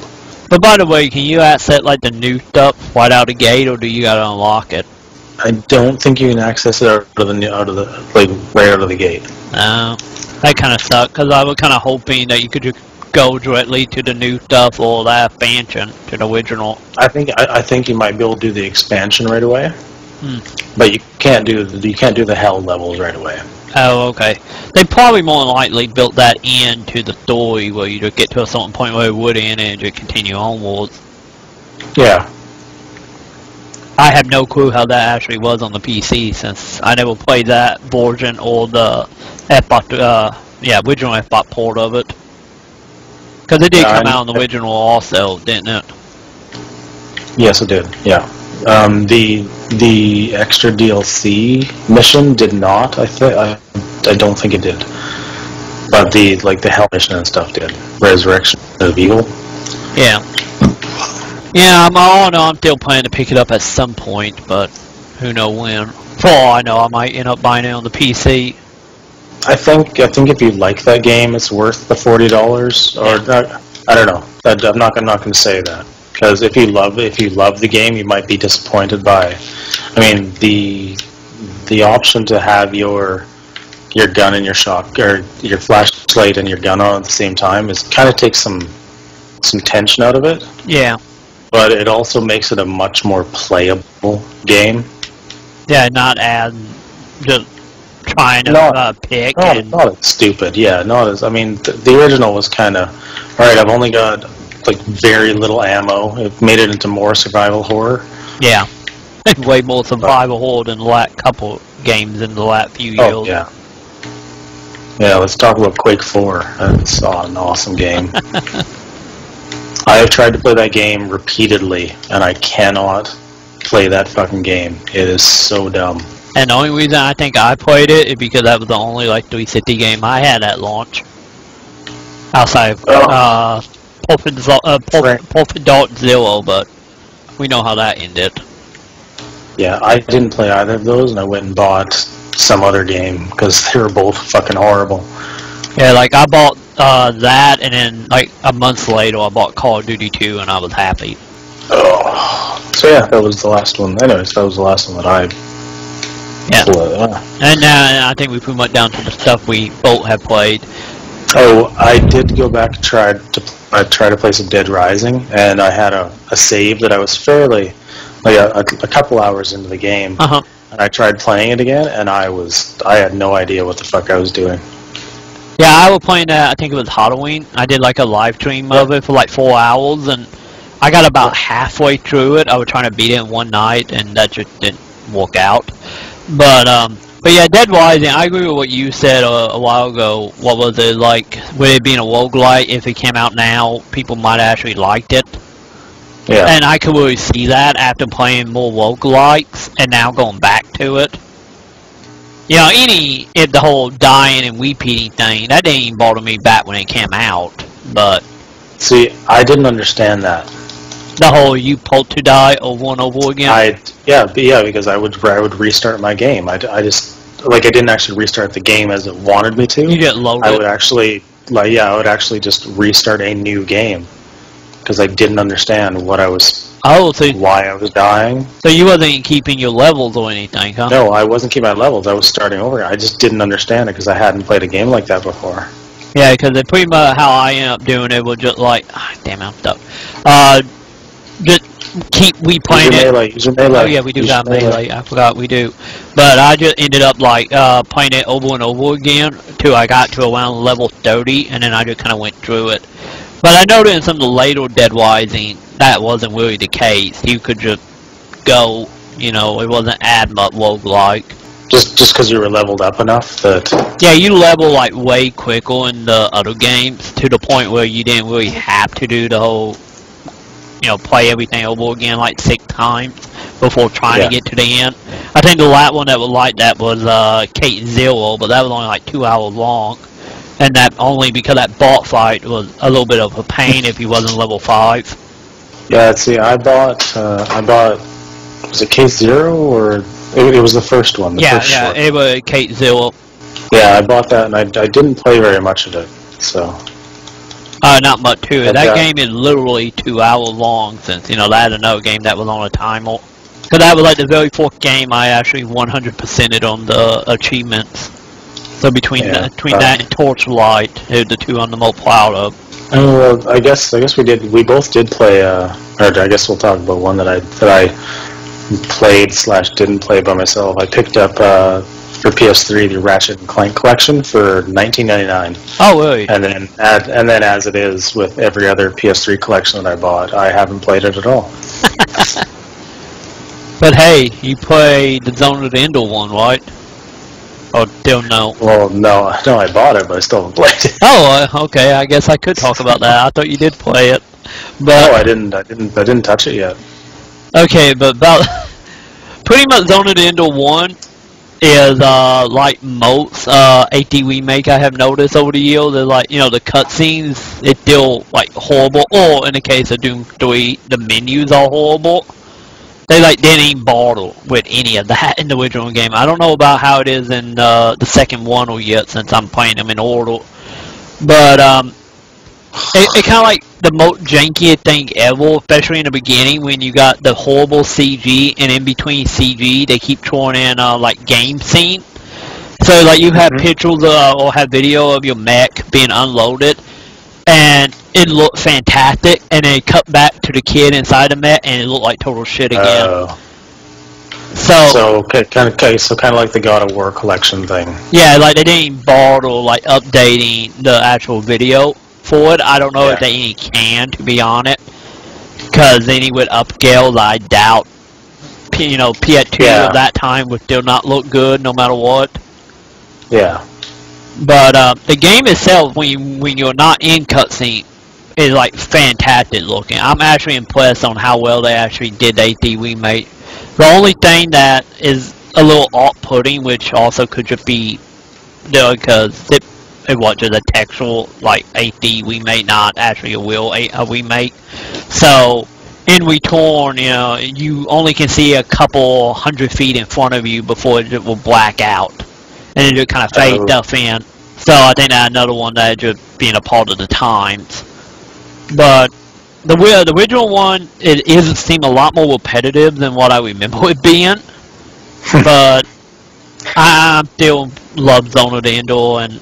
S3: But by the way, can you access like the new stuff right out of the gate, or do you gotta unlock it?
S1: I don't think you can access it right out of the gate.
S3: That kind of sucked, because I was kind of hoping that you could just go directly to the new stuff or that expansion to the original.
S1: I think you might be able to do the expansion right away, but you can't do the hell levels right away.
S3: Oh, okay. They probably more than likely built that into the story where you just get to a certain point where it would end and just continue onwards.
S1: Yeah.
S3: I have no clue how that actually was on the PC, since I never played that version or the original Xbox port of it. Because it did come out on the original also, didn't it?
S1: Yes, it did. Yeah. The extra DLC mission did not. I don't think it did. But the Hell mission and stuff did. Resurrection of Evil.
S3: Yeah. Yeah, I'm still planning to pick it up at some point, but who knows when. For all I know, I might end up buying it on the PC.
S1: I think if you like that game, it's worth the $40. Or I don't know. I'm not going to say that, because if you love the game, you might be disappointed by. I mean, the option to have your gun and your or your flashlight and your gun on at the same time kind of takes some tension out of it. Yeah. But it also makes it a much more playable game. Yeah, not as just trying to pick. Not as stupid, yeah. Not as, I mean, the original was kind of, alright, I've only got like very little ammo. It made it into more survival horror. Yeah. Way more survival horror than the last couple games in the last few years. Oh, yeah. Yeah, let's talk about Quake 4. That's an awesome game. I have tried to play that game repeatedly, and I cannot play that fucking game. It is so dumb. And the only reason I think I played it is because that was the only 360 game I had at launch. Outside of
S3: Portugesey, but we know how that ended.
S1: Yeah, I didn't play either of those, and I went and bought some other game because they were both fucking horrible.
S3: Yeah, like I bought that, and then like a month later I bought Call of Duty 2, and I was happy.
S1: Oh, so yeah, that was the last one. Anyways, that was the last one that I.
S3: Yeah. And now I think we pretty much down to the stuff we both have played.
S1: Oh, I did go back and try to play some Dead Rising, and I had a save that I was fairly like a couple hours into the game, and I tried playing it again, and I had no idea what the fuck I was doing.
S3: Yeah, I was playing that. I think it was Halloween. I did like a live stream of it for like 4 hours, and I got about halfway through it. I was trying to beat it in one night, and that just didn't work out. But yeah, Dead Rising, I agree with what you said a while ago. What was it, like, with it being a roguelite, if it came out now, people might actually liked it.
S1: Yeah.
S3: And I could really see that after playing more roguelites, and now going back to it. You know, the whole dying and repeating thing, that didn't even bother me back when it came out, but...
S1: See, I didn't understand that.
S3: The whole you pulled to die over and over again?
S1: Yeah, because I would restart my game. I just, like, I didn't actually restart the game as it wanted me to.
S3: You get loaded?
S1: I would actually, I would actually just restart a new game. Because I didn't understand what I was...
S3: Oh, so...
S1: Why I was dying.
S3: So you wasn't keeping your levels or anything, huh?
S1: No, I wasn't keeping my levels. I was starting over. I just didn't understand it because I hadn't played a game like that before.
S3: Yeah, because pretty much how I ended up doing it was just like... damn, I'm stuck. Just keep replaying it.
S1: Use your melee.
S3: Oh yeah, we do got melee. I forgot we do. But I just ended up like playing it over and over again till I got to around level 30, and then I just kind of went through it. But I noticed in some of the later Dead Rising, that wasn't really the case. You could just go, you know, it wasn't as much roguelike.
S1: Just because you were leveled up enough that...
S3: Yeah, you level like way quicker in the other games to the point where you didn't really have to do the whole, you know, play everything over again like 6 times before trying to get to the end. I think the last one that was like that was Kate Zero, but that was only like 2 hours long. And that only because that boss fight was a little bit of a pain if he wasn't level 5.
S1: Yeah, see, I bought, was it Kate Zero, or, it was the first one, the first short.
S3: It was Kate Zero.
S1: Yeah, I bought that, and I didn't play very much of it, so.
S3: Not much to it. That game is literally 2 hours long, since, you know, that another game that was on a timer. Because that was like the very fourth game I actually 100%ed on the achievements. So between that and Torchlight, they're the two I'm the most proud of.
S1: Oh, well, I guess we both did play, or I guess we'll talk about one that I played/didn't play by myself. I picked up, for PS3, the Ratchet & Clank collection for $19.99.
S3: Oh, really?
S1: And then as it is with every other PS3 collection that I bought, I haven't played it at all.
S3: But hey, you played the Zone of the Ender one, right? Oh, still no.
S1: Well, no, I bought it, but I still haven't played it.
S3: Oh, okay. I guess I could talk about that. I thought you did play it, but
S1: no, I didn't touch it yet.
S3: Okay, but about pretty much Zone of the Ender 1 is like most HD remake I have noticed over the years. They're like, you know, the cutscenes, it's still like horrible. Or in the case of Doom 3, the menus are horrible. They like didn't even bother with any of that in the original game. I don't know about how it is in the second one or yet, since I'm playing them in order. But it kind of like the most jankiest thing ever, especially in the beginning when you got the horrible CG, and in between CG they keep throwing in like game scene. So like you have pictures or have video of your mech being unloaded, and it looked fantastic, and then it cut back to the kid inside the mech, and it looked like total shit again. So
S1: kind of like the God of War collection thing.
S3: Yeah, like they didn't bother like updating the actual video for it. I don't know if they even can, to be honest, because any with upscales, I doubt. You know, PS2 at that time would still not look good, no matter what.
S1: Yeah.
S3: But the game itself, when you're not in cutscene, is like fantastic looking. I'm actually impressed on how well they actually did the HD remake. The only thing that is a little off-putting, which also could just be because it was just a textual, like, HD remake, not actually a real remake. So, in Return, you know, you only can see a couple 100 feet in front of you before it will black out. And it just kind of fade stuff in. So I think that's another one that just being a part of the times. But the original one, it seemed a lot more repetitive than what I remember it being. But I still love Zone of the Endor, and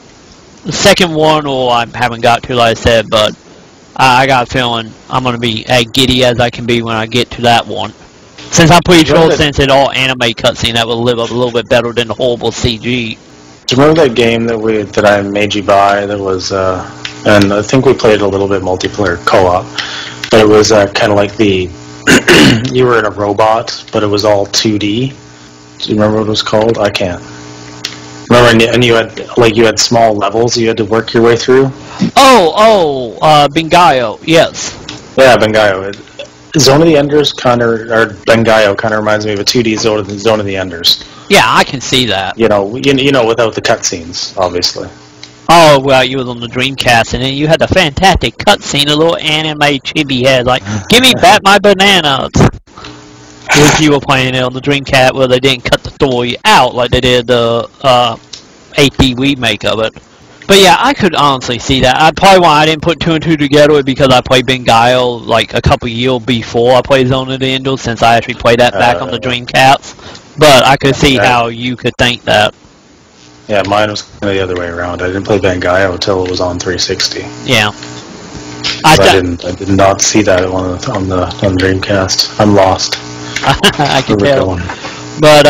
S3: the second one, I haven't got to, like I said, but I got a feeling I'm going to be as giddy as I can be when I get to that one. Since I'm pretty sure since it's all anime cutscene, that will live up a little bit better than the horrible CG.
S1: Do you remember that game that I made you buy that was, and I think we played a little bit multiplayer co-op, but it was kind of like you were in a robot, but it was all 2D. Do you remember what it was called? I can't. Remember, and you had small levels you had to work your way through?
S3: Bengayo, yes.
S1: Yeah, Bengayo. Zone of the Enders or Bengayo kind of reminds me of a 2D Zone of the Enders.
S3: Yeah, I can see that.
S1: You know, without the cutscenes, obviously.
S3: Oh, well, you was on the Dreamcast, and then you had the fantastic cutscene, a little anime chibi head, like, give me back my bananas! If you were playing it on the Dreamcast, where they didn't cut the story out like they did the HD remake of it. But yeah, I could honestly see that. Probably why I didn't put 2 and 2 together is because I played Bengayo like a couple years before I played Zone of the Endor, since I actually played that back on the Dreamcast. But I could see how you could think that.
S1: Yeah, mine was kind of the other way around. I didn't play Bengayo until it was on 360.
S3: Yeah.
S1: I did not see that on the Dreamcast. I'm lost.
S3: I can tell. But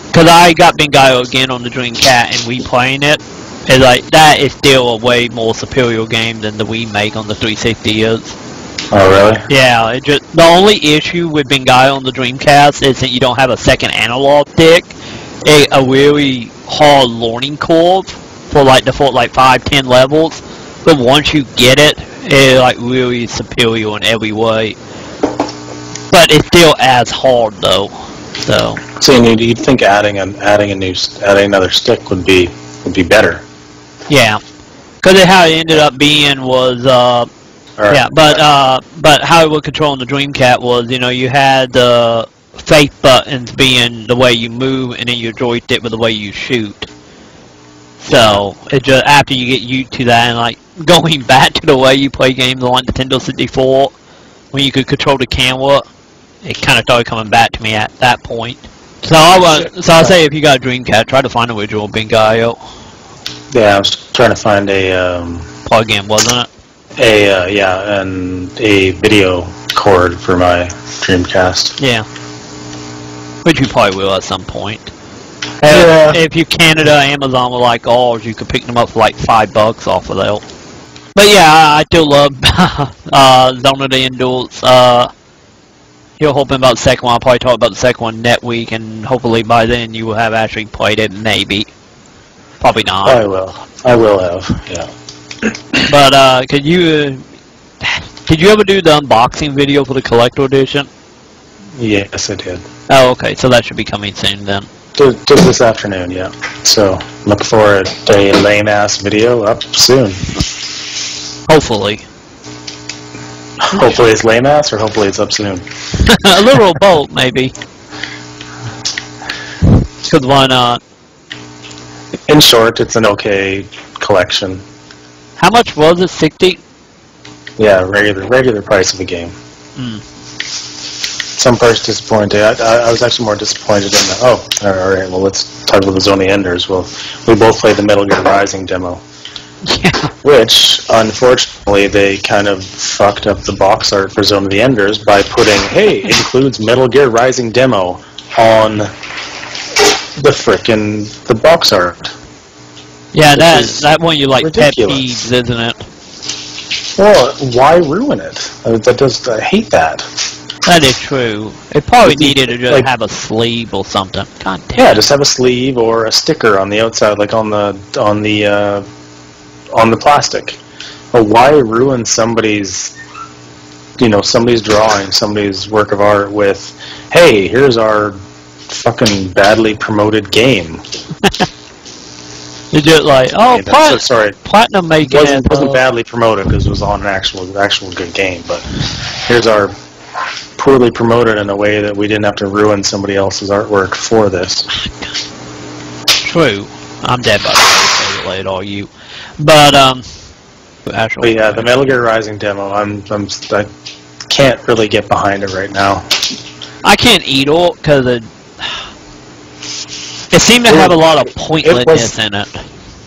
S3: because I got Bengayo again on the Dreamcast and replaying it, it's like that is still a way more superior game than the remake on the 360 is.
S1: Oh really?
S3: Yeah, the only issue with Bengayo on the Dreamcast is that you don't have a second analog stick. A really hard learning curve for like the first 5-10 levels, but once you get it, it's like really superior in every way. But it's still as hard though. So
S1: you'd think adding another stick would be better.
S3: Yeah, because how it ended up being was yeah, but how it was controlling the Dreamcast was, you know, you had the face buttons being the way you move, and then your joystick with the way you shoot. So it just after you get used to that, and like going back to the way you play games on Nintendo 64, when you could control the camera, it kind of started coming back to me at that point. So I'll say if you got a Dreamcast, try to find a original Bengayo.
S1: Yeah, I was trying to find a
S3: plug-in, wasn't it?
S1: Yeah, and a video cord for my Dreamcast.
S3: Yeah. Which you probably will at some point.
S1: Yeah.
S3: If you Canada, Amazon were like ours, you could pick them up for like $5 off of that. But yeah, I still love Zone of the Endors. You're hoping about the second one. I'll probably talk about the second one next week, and hopefully by then you will have actually played it, maybe. Probably not.
S1: I will have, yeah.
S3: But, did you ever do the unboxing video for the collector edition?
S1: Yes, I did.
S3: Oh, okay, so that should be coming soon then.
S1: Just this afternoon, yeah. So, look for a lame-ass video up soon.
S3: Hopefully.
S1: Hopefully it's lame-ass, or hopefully it's up soon?
S3: A little both, maybe. Because why not?
S1: In short, it's an okay collection.
S3: How much was it? 60?
S1: Yeah, regular price of the game.
S3: Mm.
S1: Some parts disappointed. I was actually more disappointed in the... Oh, alright, well let's talk about the Zone of the Enders. Well, we both played the Metal Gear Rising demo.
S3: Yeah.
S1: Which, unfortunately, they kind of fucked up the box art for Zone of the Enders by putting, hey, includes Metal Gear Rising demo on the box art.
S3: Yeah, that one you like
S1: ridiculous.
S3: pet peeves, isn't it?
S1: Well, why ruin it? I hate that.
S3: That is true. It probably needed to just have a sleeve or something. God damn.
S1: Yeah, just have a sleeve or a sticker on the outside, like on the plastic. But why ruin somebody's drawing, somebody's work of art with, hey, here's our fucking badly promoted game.
S3: It's just like, oh,
S1: sorry,
S3: Platinum making
S1: it wasn't badly promoted because it was on an actual good game. But here's our poorly promoted in a way that we didn't have to ruin somebody else's artwork for this.
S3: True. I'm dead by the way, so late all you. But
S1: yeah, the Metal Gear Rising demo, I can't really get behind it right now.
S3: I can't eat it because it seemed to have a lot of pointlessness in it.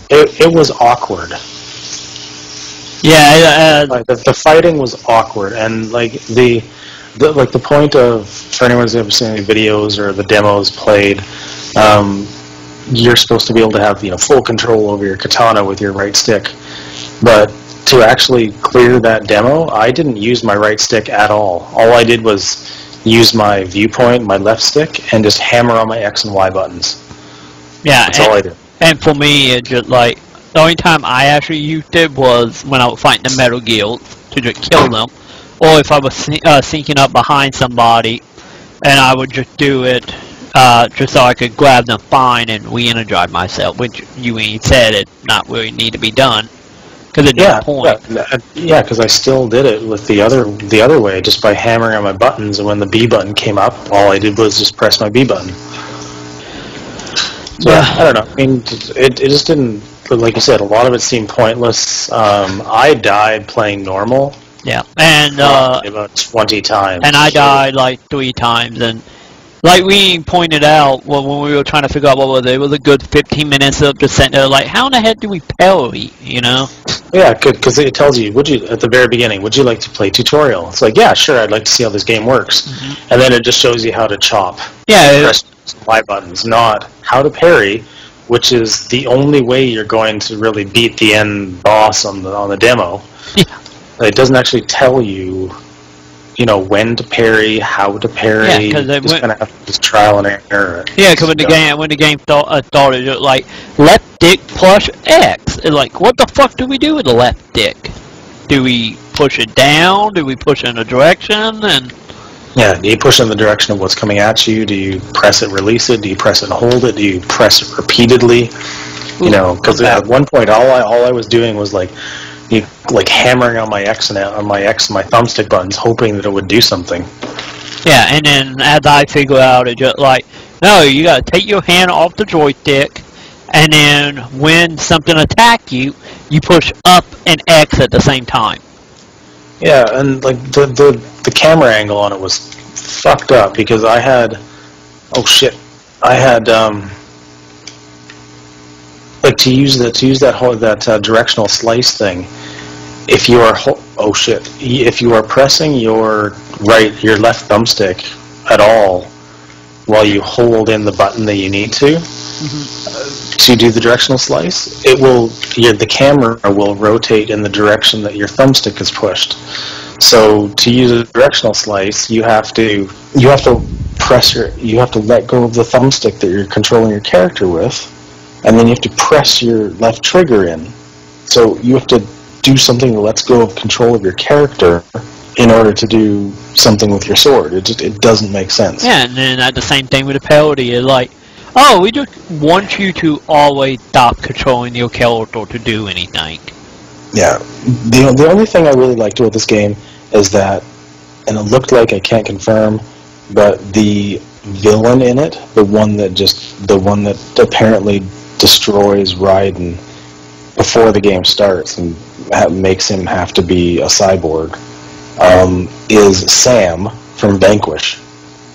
S1: It was awkward.
S3: Yeah,
S1: the fighting was awkward, and like the point of, for anyone who's ever seen any videos or the demos played, you're supposed to be able to have full control over your katana with your right stick, but to actually clear that demo, I didn't use my right stick at all. All I did was use my viewpoint, my left stick, and just hammer on my X and Y buttons.
S3: Yeah,
S1: that's all I did.
S3: And for me, it just like the only time I actually used it was when I was fighting the Metal Gears to just kill them, or if I was sneaking up behind somebody, and I would just do it just so I could grab them fine and re-energize myself, which you said it not really need to be done. Because at no point.
S1: Yeah, because I still did it with the other way, just by hammering on my buttons, and when the B button came up, all I did was just press my B button. So, yeah. I don't know. I mean, it just didn't, like you said, a lot of it seemed pointless. I died playing normal.
S3: Yeah, and
S1: about 20 times.
S3: And I died like 3 times, and like we pointed out when we were trying to figure out what it was a good 15 minutes of just sitting there like, how in the heck do we parry,
S1: Yeah, because it tells you, at the very beginning, would you like to play tutorial? It's like, yeah, sure, I'd like to see how this game works. Mm-hmm. And then it just shows you how to chop.
S3: Yeah.
S1: Press Y buttons, not how to parry, which is the only way you're going to really beat the end boss on the demo.
S3: Yeah.
S1: It doesn't actually tell you, when to parry, how to parry.
S3: Yeah, because
S1: you just kind of have to just trial and error.
S3: Yeah, because when the game started, it like left stick plus X. It's like, what the fuck do we do with the left stick? Do we push it down? Do we push it in a direction? And
S1: yeah, do you push in the direction of what's coming at you? Do you press it, release it? Do you press it and hold it? Do you press it repeatedly? Because at one point, all I was doing was like hammering on my X and my thumbstick buttons, hoping that it would do something.
S3: Yeah, and then as I figure out, it just like, no, you gotta take your hand off the joystick, and then when something attacks you, you push up and X at the same time.
S1: Yeah, and like the camera angle on it was fucked up because I had like to use that directional slice thing. If you are pressing your left thumbstick at all while you hold in the button that you need to do the directional slice, the camera will rotate in the direction that your thumbstick is pushed. So to use a directional slice, you have to let go of the thumbstick that you're controlling your character with, and then you have to press your left trigger in. So you have to do something that lets go of control of your character in order to do something with your sword. It doesn't make sense.
S3: Yeah, and then the same thing with the parody is like, oh, we just want you to always stop controlling your character to do anything.
S1: Yeah, the only thing I really liked about this game is that, and it looked like, I can't confirm, but the villain in it, the one that apparently destroys Raiden before the game starts and makes him have to be a cyborg, is Sam from Vanquish.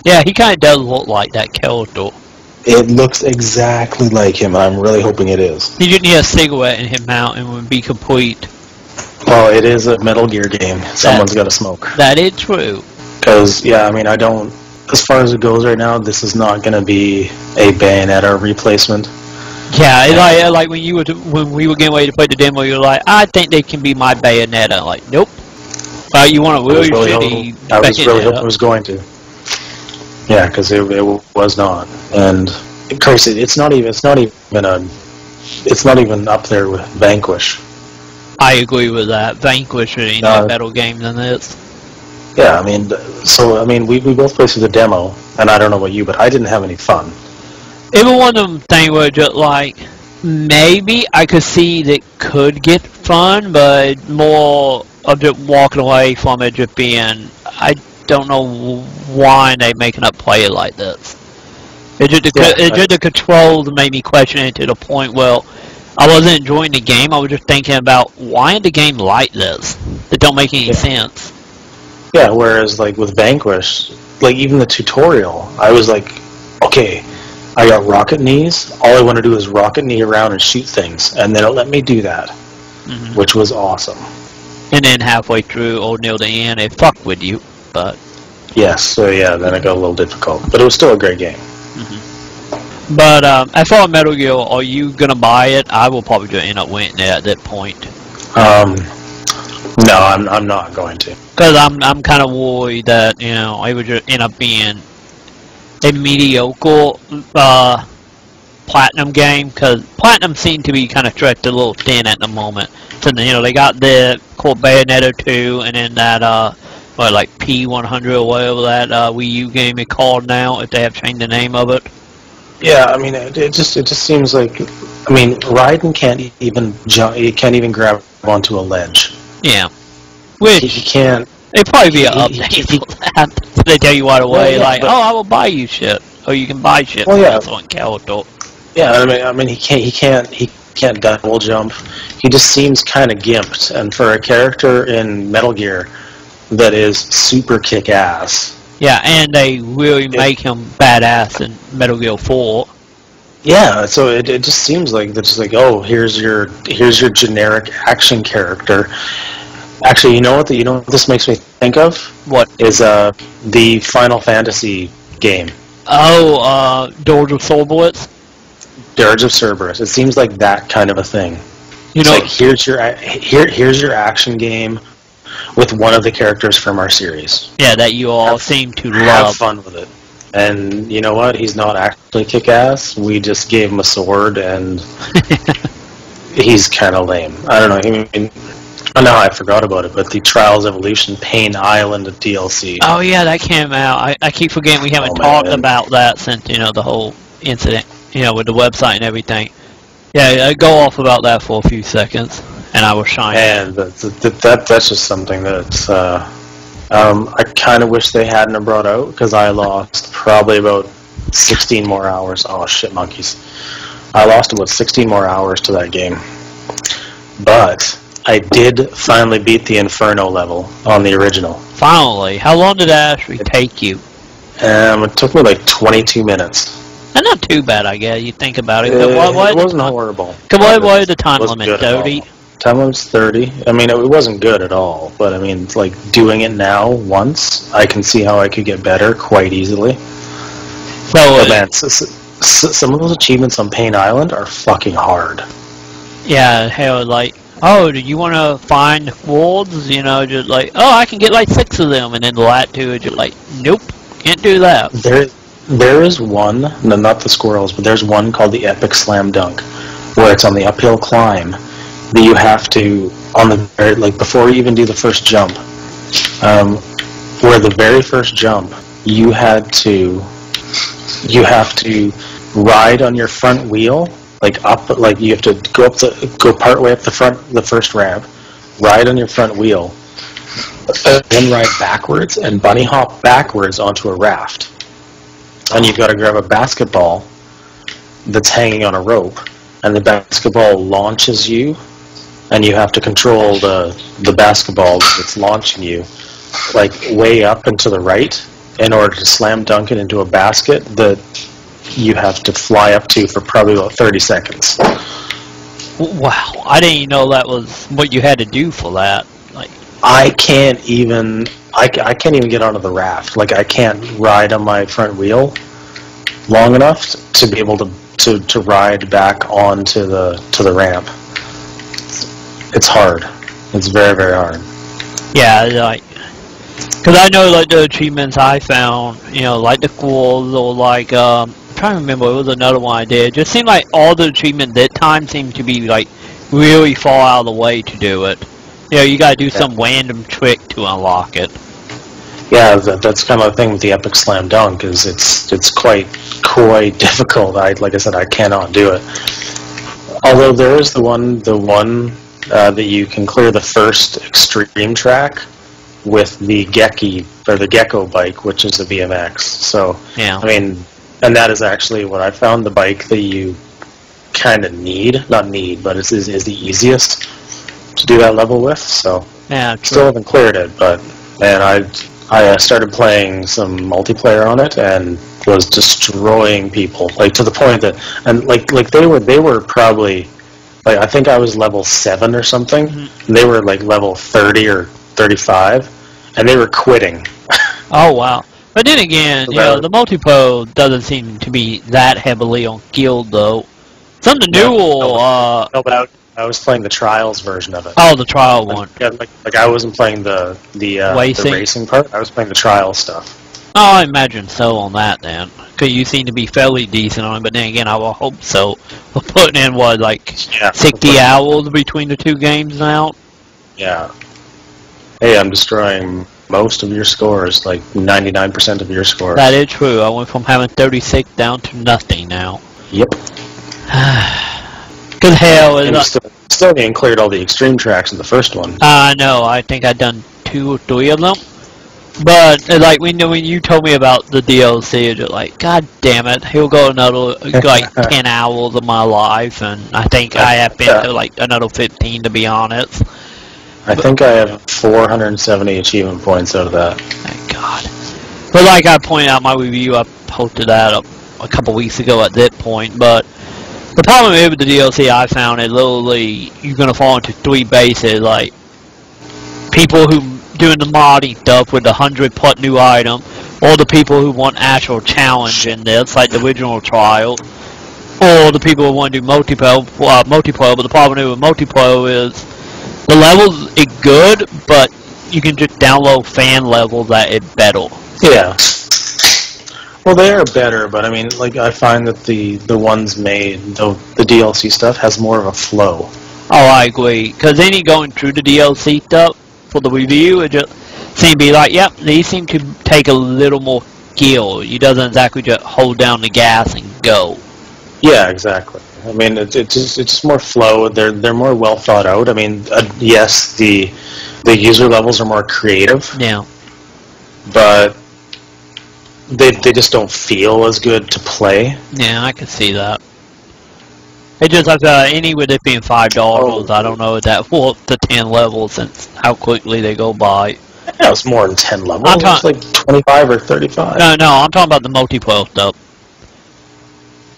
S3: Yeah, he kind of does look like that character.
S1: It looks exactly like him, and I'm really hoping it is.
S3: You just need a cigarette in him out and it would be complete.
S1: Well, it is a Metal Gear game. Someone's got to smoke.
S3: That is true.
S1: Because, yeah, I mean, I don't... As far as it goes right now, this is not going to be a Bayonetta replacement.
S3: Yeah, like when we were getting ready to play the demo, you were like, I think they can be my Bayonetta. Like, nope. You want a really shitty
S1: I was really hoping it was going to. Yeah, because it was not. And crazy, it's not even up there with Vanquish.
S3: I agree with that. Vanquish ain't a better game than this.
S1: Yeah, I mean, we both played through the demo, and I don't know about you, but I didn't have any fun.
S3: It was one of them things where just like, maybe I could see that could get fun, but more of just walking away from it just being, I don't know why they making up play it like this. It's just the controls made me question it to the point where I wasn't enjoying the game. I was just thinking about why is the game like this? It don't make any sense.
S1: Yeah, whereas like with Vanquish, like even the tutorial, I was like, okay, I got rocket knees. All I want to do is rocket knee around and shoot things, and then it let me do that, which was awesome.
S3: And then halfway through, or near the end, it fucked with you, but...
S1: Yes, so yeah, then it got a little difficult. But it was still a great game.
S3: But as far as Metal Gear, are you going to buy it? I will probably just end up winning it at that point.
S1: No, I'm not going to.
S3: Because I'm kind of worried that, you know, it would just end up being a mediocre Platinum game, because Platinum seemed to be kind of stretched a little thin at the moment. So, you know, they got the called Bayonetta 2, and then that, like P100 or whatever that Wii U game is called now, if they have changed the name of it.
S1: Yeah, I mean, it just seems like, I mean, Raiden can't even jump, he can't even grab onto a ledge.
S3: Yeah. Which,
S1: he can't.
S3: It'd probably be an update for that. They tell you right away, like, oh, I will buy you shit. Or you can buy shit on character.
S1: Yeah, I mean, he can't double jump. He just seems kind of gimped, and for a character in Metal Gear that is super kick-ass.
S3: Yeah, and they really make him badass in Metal Gear 4.
S1: Yeah, so it just seems like it's like, oh, here's your generic action character. Actually, you know what this makes me think of?
S3: What
S1: is the Final Fantasy game?
S3: Oh, Dirge of Cerberus.
S1: Dirge of Cerberus. It seems like that kind of a thing. You know, like here's your action game with one of the characters from our series.
S3: Yeah, that you all seem to love.
S1: Have fun with it. And you know what? He's not actually kick-ass. We just gave him a sword, and he's kind of lame. I don't know. I mean, I forgot about it, but the Trials Evolution Pain Island DLC.
S3: Oh yeah, that came out. I keep forgetting we haven't talked about that since, you know, the whole incident, you know, with the website and everything. Yeah, go off about that for a few seconds, and I will shine.
S1: And that's just something that I kind of wish they hadn't brought out, because I lost probably about 16 more hours. Oh shit, monkeys! I lost about 16 more hours to that game, but I did finally beat the Inferno level on the original.
S3: Finally? How long did that actually take you?
S1: It took me like 22 minutes.
S3: That's not too bad, I guess. You think about it.
S1: It wasn't horrible.
S3: What was the time limit? 30?
S1: Time limit's 30. I mean, it wasn't good at all. But I mean, like doing it now once, I can see how I could get better quite easily. So, man, some of those achievements on Pain Island are fucking hard.
S3: Yeah, hell, like, oh, do you want to find wolves? You know, just like, oh, I can get like 6 of them, and then the lat to it, just like, nope, can't do that.
S1: There is one, no, not the squirrels, but there's one called the Epic Slam Dunk, where it's on the uphill climb that you have to, on the very, like before you even do the first jump, where the very first jump, you have to ride on your front wheel, like up, like you have to go part way up the first ramp, ride on your front wheel, then ride backwards and bunny hop backwards onto a raft. And you've got to grab a basketball that's hanging on a rope, and the basketball launches you, and you have to control the basketball that's launching you, like way up and to the right, in order to slam dunk it into a basket that you have to fly up to for probably about 30 seconds.
S3: Wow, I didn't even know that was what you had to do for that. Like,
S1: I can't even get onto the raft. Like, I can't ride on my front wheel long enough to be able to ride back onto the ramp. It's hard. It's very, very hard.
S3: Yeah, like, because I know, like, the achievements I found, you know, like the squirrels, or like, I'm trying to remember, it was another one I did. It just seemed like all the achievements that time seemed to be, like, really far out of the way to do it. You know, you gotta do some random trick to unlock it.
S1: Yeah, that's kind of the thing with the Epic Slam Dunk, is it's quite difficult. Like I said, I cannot do it. Although there is the one that you can clear the first extreme track with the Gecko bike, which is a BMX. So,
S3: Yeah.
S1: I mean, and that is actually what I found, the bike that you kind of not need, but is the easiest to do that level with. So,
S3: Yeah,
S1: still haven't cleared it, but man, I started playing some multiplayer on it and was destroying people, like to the point that, and like they were probably, like, I think I was level 7 or something, and they were like level 30 or 35, and they were quitting.
S3: Oh, wow. But then again,
S1: So
S3: you know, the multiplayer doesn't seem to be that heavily on guild, though. Something new will,
S1: No, but I was playing the trials version of it.
S3: Oh, the trial one.
S1: Yeah, like I wasn't playing the racing part. I was playing the trial stuff.
S3: Oh, I imagine so on that, then. Because you seem to be fairly decent on it, but then again, I will hope so. We're putting in, what, like 60 hours between the two games now?
S1: Yeah. Hey, I'm destroying most of your scores, like 99% of your scores.
S3: That is true. I went from having 36 down to nothing now.
S1: Yep.
S3: Good hell.
S1: And you still getting cleared all the extreme tracks in the first one.
S3: I know. I think I've done 2 or 3 of them. But, like, when you told me about the DLC, you're like, God damn it, he'll go another, like, 10 hours of my life, and I think I have been to, like, another 15, to be honest.
S1: I think I have 470 achievement points out of that.
S3: Thank God. But like I pointed out in my review, I posted that up a couple weeks ago at that point, but the problem with the DLC I found is literally you're going to fall into 3 bases, like people who doing the modding stuff with the 100+ new item, or the people who want actual challenge in this, like the original trial, or the people who want to do multiplayer, but the problem with multiplayer is the levels is good, but you can just download fan levels that is better.
S1: Yeah. Well, they are better, but I mean, like, I find that the ones made, the DLC stuff has more of a flow.
S3: Oh, I agree. Because any going through the DLC stuff for the review, it just seems to be like, yep, these seem to take a little more skill. You doesn't exactly just hold down the gas and go.
S1: Yeah, exactly. I mean, it's just more flow. They're more well thought out. I mean, yes, the user levels are more creative.
S3: Yeah.
S1: But they just don't feel as good to play.
S3: Yeah, I can see that. It just like any with it being $5, I don't know if that will up to 10 levels since how quickly they go by.
S1: Yeah, it's more than 10 levels. It's like 25 or 35.
S3: No, I'm talking about the multiplayer stuff.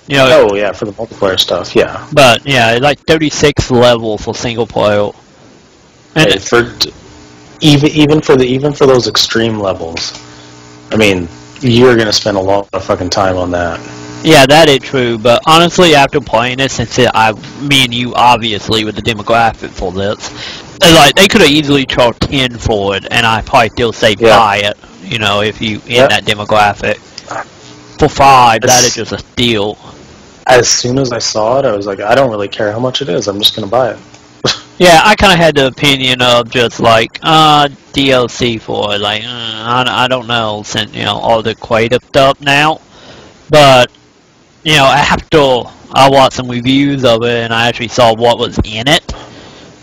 S3: You know,
S1: oh yeah, for the multiplayer stuff, yeah.
S3: But yeah, like 36 levels for single player. And
S1: hey, even for those extreme levels, I mean, you're gonna spend a lot of fucking time on that.
S3: Yeah, that is true. But honestly, after playing it, since me and you obviously with the demographic for this, like they could have easily charged 10 for it, and I probably still say buy it. You know, if you in that demographic. For $5, that is just a steal.
S1: As soon as I saw it, I was like, I don't really care how much it is. I'm just gonna buy it.
S3: Yeah, I kind of had the opinion of just like DLC for it. Like I don't know, since you know all the creative stuff now. But you know, after I watched some reviews of it and I actually saw what was in it,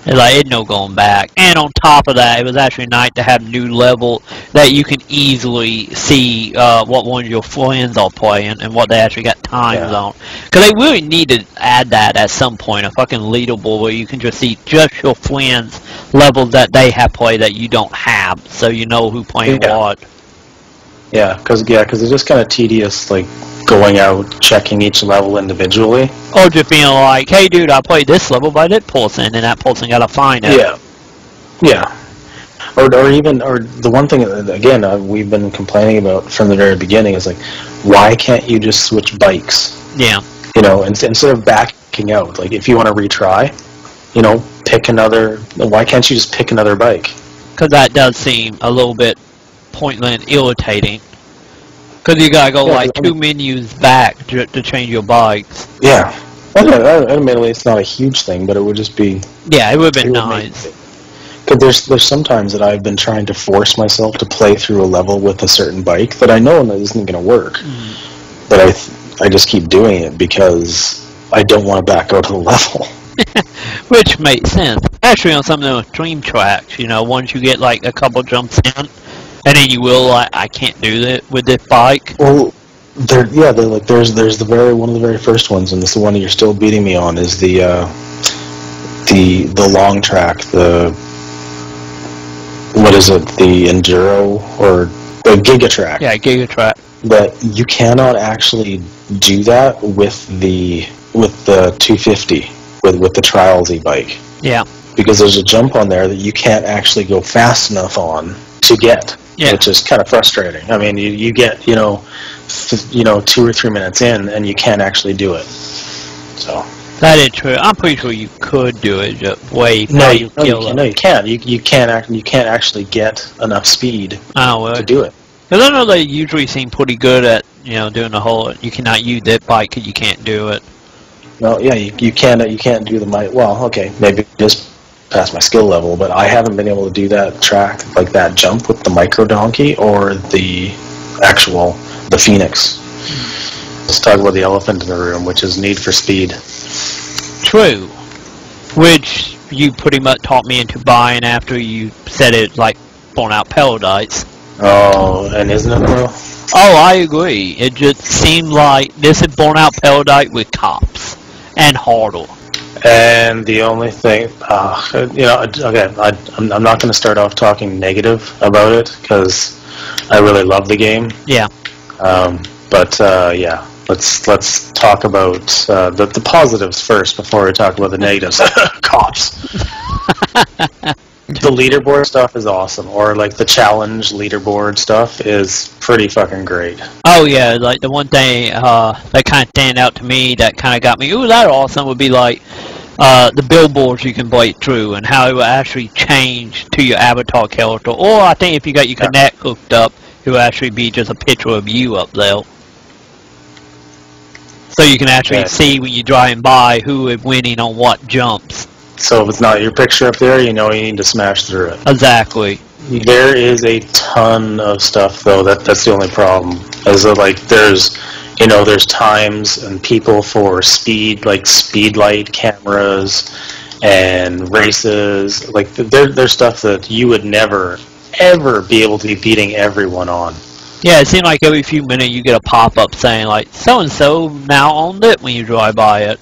S3: it's like it's no going back. And on top of that, it was actually nice to have new level that you can easily see what one of your friends are playing and what they actually got times on. Because they really need to add that at some point, a fucking leaderboard where you can just see just your friends' levels that they have played that you don't have, so you know who playing what.
S1: Yeah, because it's just kind of tedious, like going out checking each level individually.
S3: Or just being like, hey dude, I played this level by that person, and that person got to find it.
S1: Yeah. Or the one thing again we've been complaining about from the very beginning is like, why can't you just switch bikes?
S3: Yeah.
S1: You know, instead of backing out, like if you want to retry, you know, pick another. Why can't you just pick another bike?
S3: Because that does seem a little bit pointless and irritating. Because you gotta go like 2 menus back to change your bikes.
S1: Yeah. Admittedly, it's not a huge thing, but it would just be.
S3: Yeah, it would have been nice.
S1: Because there's sometimes that I've been trying to force myself to play through a level with a certain bike that I know isn't going to work, but I just keep doing it because I don't want to back out of the level.
S3: Which makes sense. Actually, on some of those stream tracks, you know, once you get like a couple jumps in, and then you will like, I can't do that with this bike.
S1: Well, they're like there's the one of the very first ones, and this is the one that you're still beating me on is the long track, what is it, the enduro or the Giga track?
S3: Yeah, Giga track.
S1: But you cannot actually do that with the 250 with the Trials e-bike.
S3: Yeah.
S1: Because there's a jump on there that you can't actually go fast enough on to get, which is kind of frustrating. I mean, you get 2 or 3 minutes in, and you can't actually do it. So
S3: that is true. I'm pretty sure you could do it just way before you
S1: can't. You can't actually get enough speed to do it.
S3: Because I know they usually seem pretty good at doing the whole. You cannot use that bike because you can't do it.
S1: No, yeah, you can't do the mic. Well, okay, maybe just past my skill level, but I haven't been able to do that track, like that jump with the micro donkey or the Phoenix. Let's talk about the elephant in the room, which is Need for Speed.
S3: True. Which you pretty much taught me into buying after you said it like Burnout Paradise.
S1: Oh, and isn't it though?
S3: Oh, I agree. It just seemed like this is Burnout Paradise with cops and harder.
S1: And the only thing, okay, I'm not going to start off talking negative about it because I really love the game.
S3: Yeah.
S1: Yeah, let's talk about the positives first before we talk about the negatives. Cops. The leaderboard stuff is awesome, or like the challenge leaderboard stuff is pretty fucking great.
S3: Oh yeah, like the one thing that kind of stand out to me that kind of got me, ooh, that awesome, would be like the billboards you can break through and how it will actually change to your avatar character. Or I think if you got your Connect hooked up, it will actually be just a picture of you up there. So you can actually see when you're driving by who is winning on what jumps.
S1: So if it's not your picture up there, you need to smash through it.
S3: Exactly.
S1: There is a ton of stuff, though. That's the only problem. Is that, like, there's times and people for speed, like speed light cameras and races. Like, there's stuff that you would never, ever be able to be beating everyone on.
S3: Yeah, it seems like every few minutes you get a pop-up saying, like, so-and-so now owned it when you drive by it.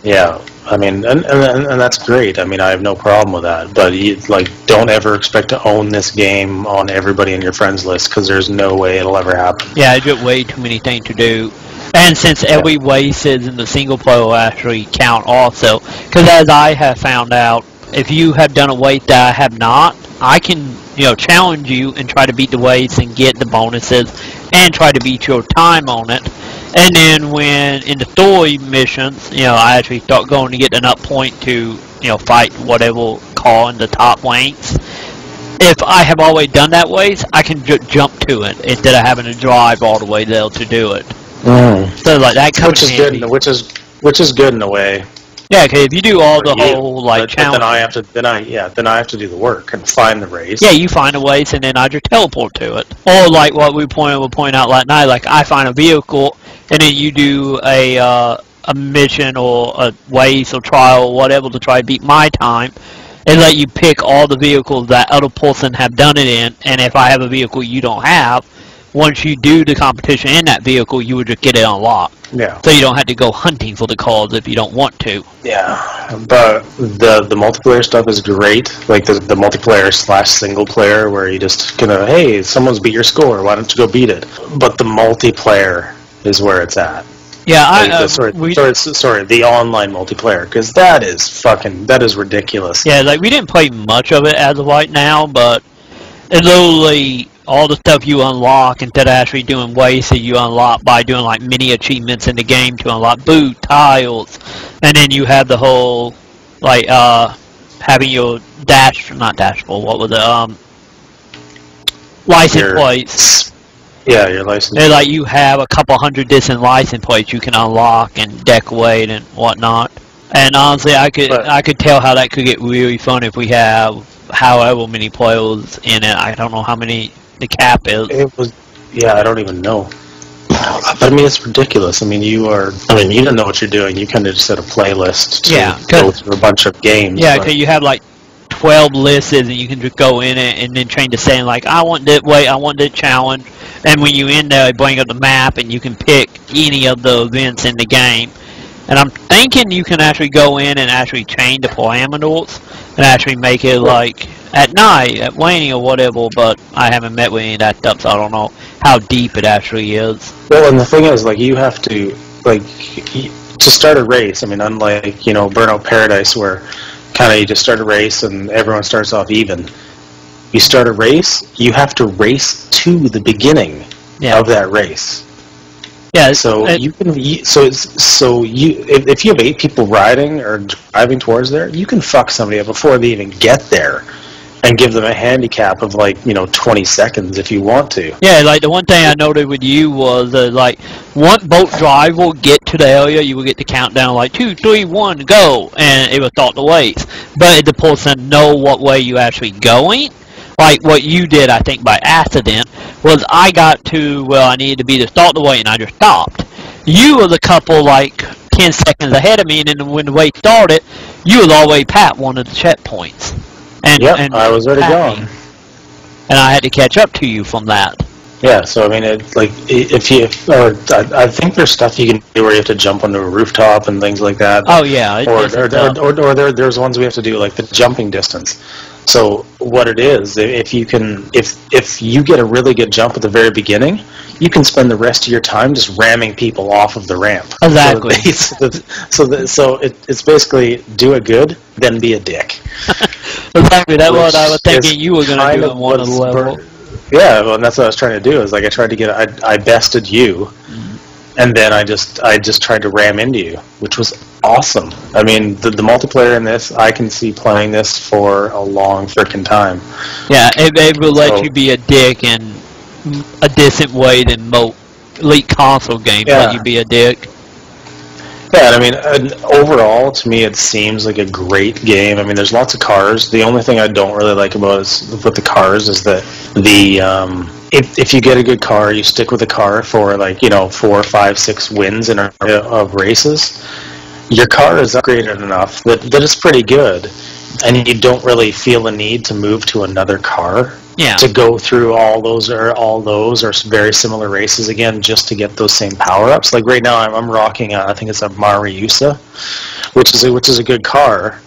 S1: Yeah, I mean, and that's great. I mean, I have no problem with that. But don't ever expect to own this game on everybody in your friends list because there's no way it'll ever happen.
S3: Yeah, it's just way too many things to do. And since every race is in the single player will actually count also, because as I have found out, if you have done a race that I have not, I can challenge you and try to beat the race and get the bonuses and try to beat your time on it. And then when in the story missions, I actually start going to get enough point to, fight whatever car in the top ranks. If I have always done that ways, I can jump to it instead of having to drive all the way there to do it. So like that comes
S1: which is good in a way.
S3: Yeah, because if you do all the whole challenge,
S1: then I have to do the work and find the race.
S3: Yeah, you find a race and then I just teleport to it. Or like what we point out last night, like I find a vehicle and then you do a mission or a race or trial or whatever to try to beat my time, and let you pick all the vehicles that other person have done it in. And if I have a vehicle you don't have, once you do the competition in that vehicle, you would just get it unlocked.
S1: Yeah.
S3: So you don't have to go hunting for the cars if you don't want to.
S1: Yeah, but the multiplayer stuff is great. Like the multiplayer / single player where you just hey, someone's beat your score, why don't you go beat it? But the multiplayer is where it's at.
S3: Yeah,
S1: sorry, the online multiplayer, because that is ridiculous.
S3: Yeah, like we didn't play much of it as of right now, but it's literally all the stuff you unlock instead of actually doing races, you unlock by doing like mini achievements in the game to unlock boot tiles, and then you have the whole like having your what was it license plates.
S1: Yeah, your license.
S3: And like you have a couple hundred different license plates you can unlock and decorate and whatnot. And honestly, I could tell how that could get really fun if we have however many players in it. I don't know how many the cap is.
S1: I don't even know. But I mean, it's ridiculous. I mean, you don't know what you're doing. You kind of just set a playlist to go through a bunch of games.
S3: Yeah, because you have like 12 lists, and you can just go in it and then change the setting. Like, I want that way, I want that challenge. And when you in there, they bring up the map, and you can pick any of the events in the game. And I'm thinking you can actually go in and actually change the parameters and actually make it like at night, at waning or whatever, but I haven't met with any of that stuff, so I don't know how deep it actually is.
S1: Well, and the thing is, like, you have to, like, to start a race, I mean, unlike, you know, Burnout Paradise, where kind of you just start a race and everyone starts off even. You start a race, you have to race to the beginning of that race.
S3: Yeah.
S1: So if you have 8 people riding or driving towards there, you can fuck somebody up before they even get there, and give them a handicap of, like, you know, 20 seconds if you want to.
S3: Yeah, like the one thing I noted with you was like one boat drive will get to the area, you will get the countdown like 2, 3, 1, go, and it will start the ways. But the person know what way you actually going. Like what you did, I think by accident, was I got to where I needed to be to start the way, and I just stopped. You was a couple like 10 seconds ahead of me, and then when the way started, you was all the way past one of the checkpoints. And
S1: I was already gone.
S3: And I had to catch up to you from that.
S1: Yeah, so I mean, I think there's stuff you can do where you have to jump onto a rooftop and things like that.
S3: Oh yeah,
S1: or there's ones we have to do, like the jumping distance. So what it is, if you get a really good jump at the very beginning, you can spend the rest of your time just ramming people off of the ramp.
S3: Exactly.
S1: So it's basically do it good, then be a dick.
S3: Exactly. That's what I was thinking you were going to do in one of the levels.
S1: Yeah, well, and that's what I was trying to do. Is like I bested you, and then I just tried to ram into you, which was awesome. I mean, the multiplayer in this, I can see playing this for a long freaking time.
S3: Yeah, it will let you be a dick in a decent way than most elite console games let you be a dick.
S1: Yeah, I mean, overall, to me, it seems like a great game. I mean, there's lots of cars. The only thing I don't really like about with the cars is that if you get a good car, you stick with the car for, like, you know, 4, 5, 6 wins in of races. Your car is upgraded enough that it's pretty good, and you don't really feel the need to move to another car.
S3: Yeah.
S1: To go through all those or very similar races again just to get those same power-ups. Like right now I'm rocking I think it's a Mariusa, which is a good car,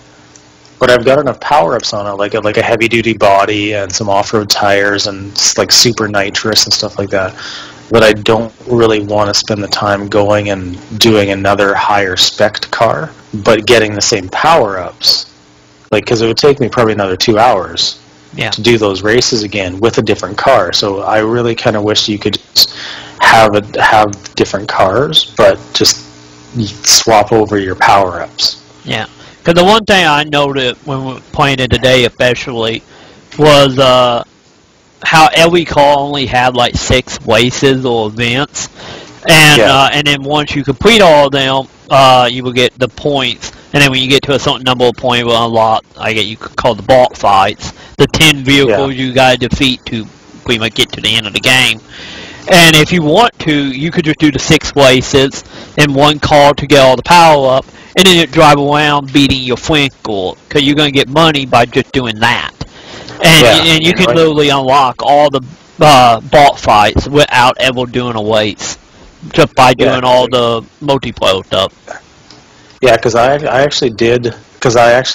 S1: but I've got enough power-ups on it, like a heavy-duty body and some off-road tires and like super nitrous and stuff like that, that I don't really want to spend the time going and doing another higher spec car, but getting the same power-ups, like, because it would take me probably another 2 hours.
S3: Yeah.
S1: To do those races again with a different car. So I really kind of wish you could just have different cars, but just swap over your power-ups.
S3: Yeah. Because the one thing I noted when we were playing it today especially was how every car only had like 6 races or events. And then once you complete all of them, you will get the points. And then when you get to a certain number of points, you will unlock, you could call the boss fights, the 10 vehicles you got to defeat to pretty much get to the end of the game. And if you want to, you could just do the 6 races in one car to get all the power up, and then you drive around beating your friend score, because you're going to get money by just doing that. And you can literally unlock all the boss fights without ever doing a race, just by doing all the multiplayer stuff.
S1: Yeah, because I actually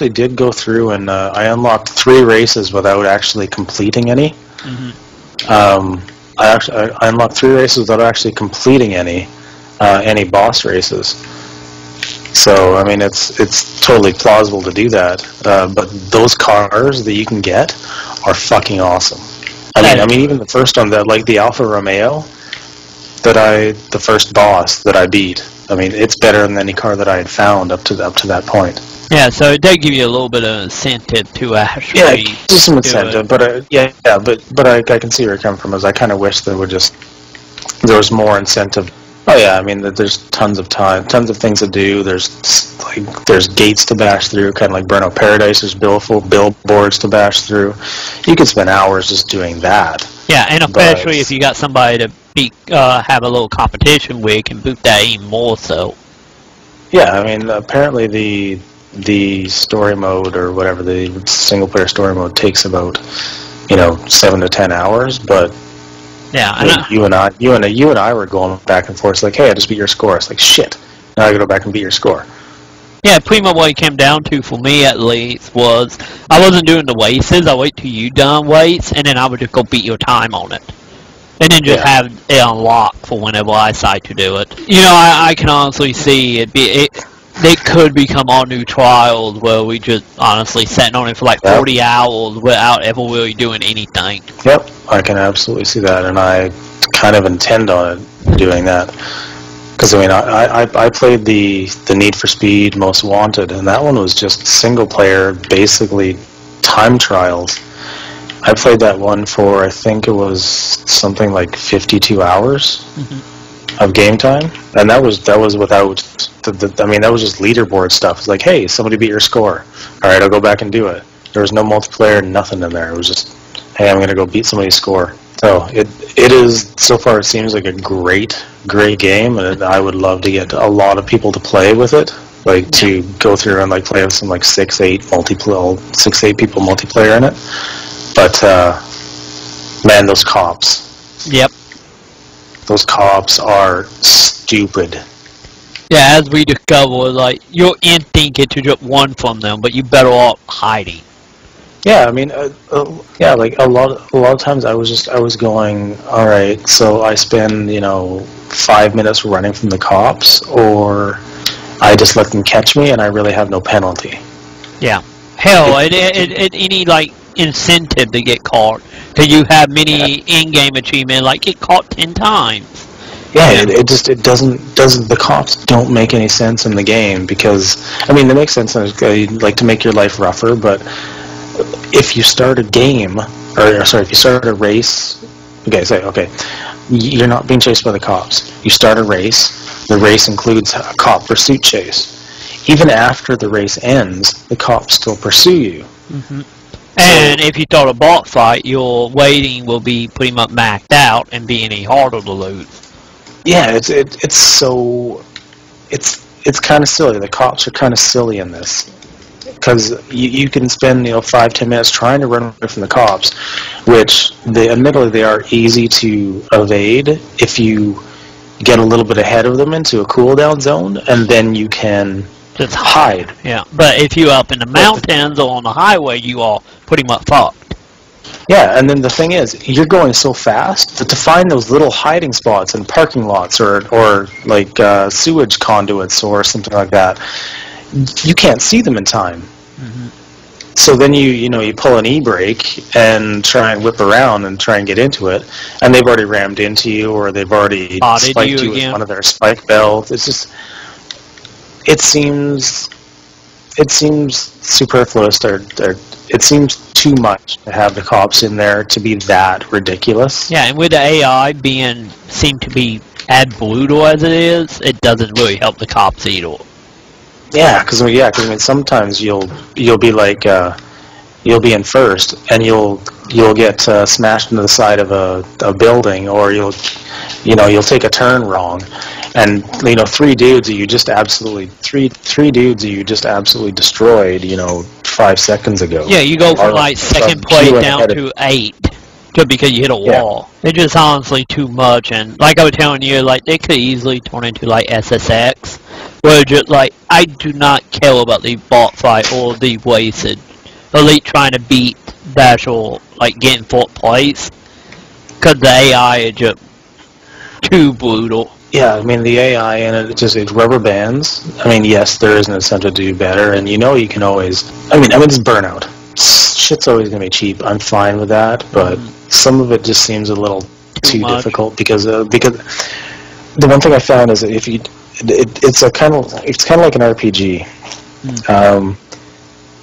S1: did go through and I unlocked 3 races without actually completing any. Mm-hmm. I unlocked 3 races without actually completing any boss races. So I mean, it's totally plausible to do that. But those cars that you can get are fucking awesome. I mean, even the first one, like the Alfa Romeo, the first boss that I beat. I mean, it's better than any car that I had found up to that point.
S3: Yeah, so it does give you a little bit of incentive to actually.
S1: Yeah, it gives you some incentive, but I can see where you're coming from. Is I kind of wish there was more incentive. Oh yeah, I mean, there's tons of things to do. There's gates to bash through, kind of like Burnout Paradise. There's billboards to bash through. You could spend hours just doing that.
S3: Yeah, and especially if you got somebody to have a little competition where you can boot that even more so.
S1: Yeah, I mean, apparently the story mode or whatever, the single player story mode takes about 7 to 10 hours, but
S3: yeah,
S1: you and I were going back and forth. It's like, hey, I just beat your score. It's like, shit. Now I gotta go back and beat your score.
S3: Yeah, pretty much what it came down to for me at least was I wasn't doing the races. I wait till you done weights, and then I would just go beat your time on it, and then just have it unlocked for whenever I decide to do it. I can honestly see they could become all new trials where we just honestly sitting on it for like 40 hours without ever really doing anything.
S1: Yep, I can absolutely see that, and I kind of intend on doing that. Because, I mean, I played the Need for Speed Most Wanted, and that one was just single player, basically time trials. I played that one for, I think it was something like 52 hours of game time, and that was without, that was just leaderboard stuff. It's like, hey, somebody beat your score. All right, I'll go back and do it. There was no multiplayer, nothing in there. It was just, hey, I'm going to go beat somebody's score. So it is, so far it seems like a great game, and I would love to get a lot of people to play with it, like to go through and like play with some like 6-8 people multiplayer in it. But man, those cops.
S3: Yep.
S1: Those cops are stupid.
S3: Yeah, as we discovered, like your instinct get to just run from them, but you better off hiding.
S1: Yeah, I mean, like a lot of times I was going, all right, so I spend 5 minutes running from the cops, or I just let them catch me and I really have no penalty.
S3: Yeah, hell, it any like incentive to get caught, because you have many in-game achievement like get caught 10 times.
S1: Yeah, it doesn't the cops don't make any sense in the game, because I mean they make sense like to make your life rougher, but if you start a game, if you start a race, you're not being chased by the cops. You start a race, the race includes a cop pursuit chase. Even after the race ends, the cops still pursue you.
S3: And if you start a bot fight, your waiting will be pretty much maxed out and be any harder to lose.
S1: Yeah, it's kind of silly. The cops are kind of silly in this. Because you can spend 5-10 minutes trying to run away from the cops, which admittedly they are easy to evade if you get a little bit ahead of them into a cooldown zone, and then you can just hide.
S3: Yeah, but if you're up in the mountains or on the highway, you are pretty much fucked.
S1: Yeah, and then the thing is, you're going so fast that to find those little hiding spots in parking lots or like sewage conduits or something like that, you can't see them in time. So then you pull an e-brake and try and whip around and try and get into it, and they've already rammed into you, or they've already spiked you with one of their spike belts. It's just, it seems superfluous, or it seems too much to have the cops in there to be that ridiculous.
S3: Yeah, and with the AI seem to be as brutal as it is, it doesn't really help the cops either.
S1: Yeah, because I mean, sometimes you'll be like you'll be in first, and you'll get smashed into the side of a building, or you'll take a turn wrong, and three dudes that you just absolutely destroyed 5 seconds ago.
S3: Yeah, you go from like second place down to 8 just because you hit a wall. It's just honestly too much, and like I was telling you, like they could easily turn into like SSX, where just like I do not care about the bot fight or the wasted elite trying to beat the actual like getting 4th place, because the AI is just too brutal.
S1: Yeah, I mean the AI in it rubber bands. I mean, yes, there is an incentive to do better, and you can always. I mean it's burnout. Shit's always gonna be cheap. I'm fine with that, but some of it just seems a little too difficult because the one thing I found is that if you, it's kind of like an RPG.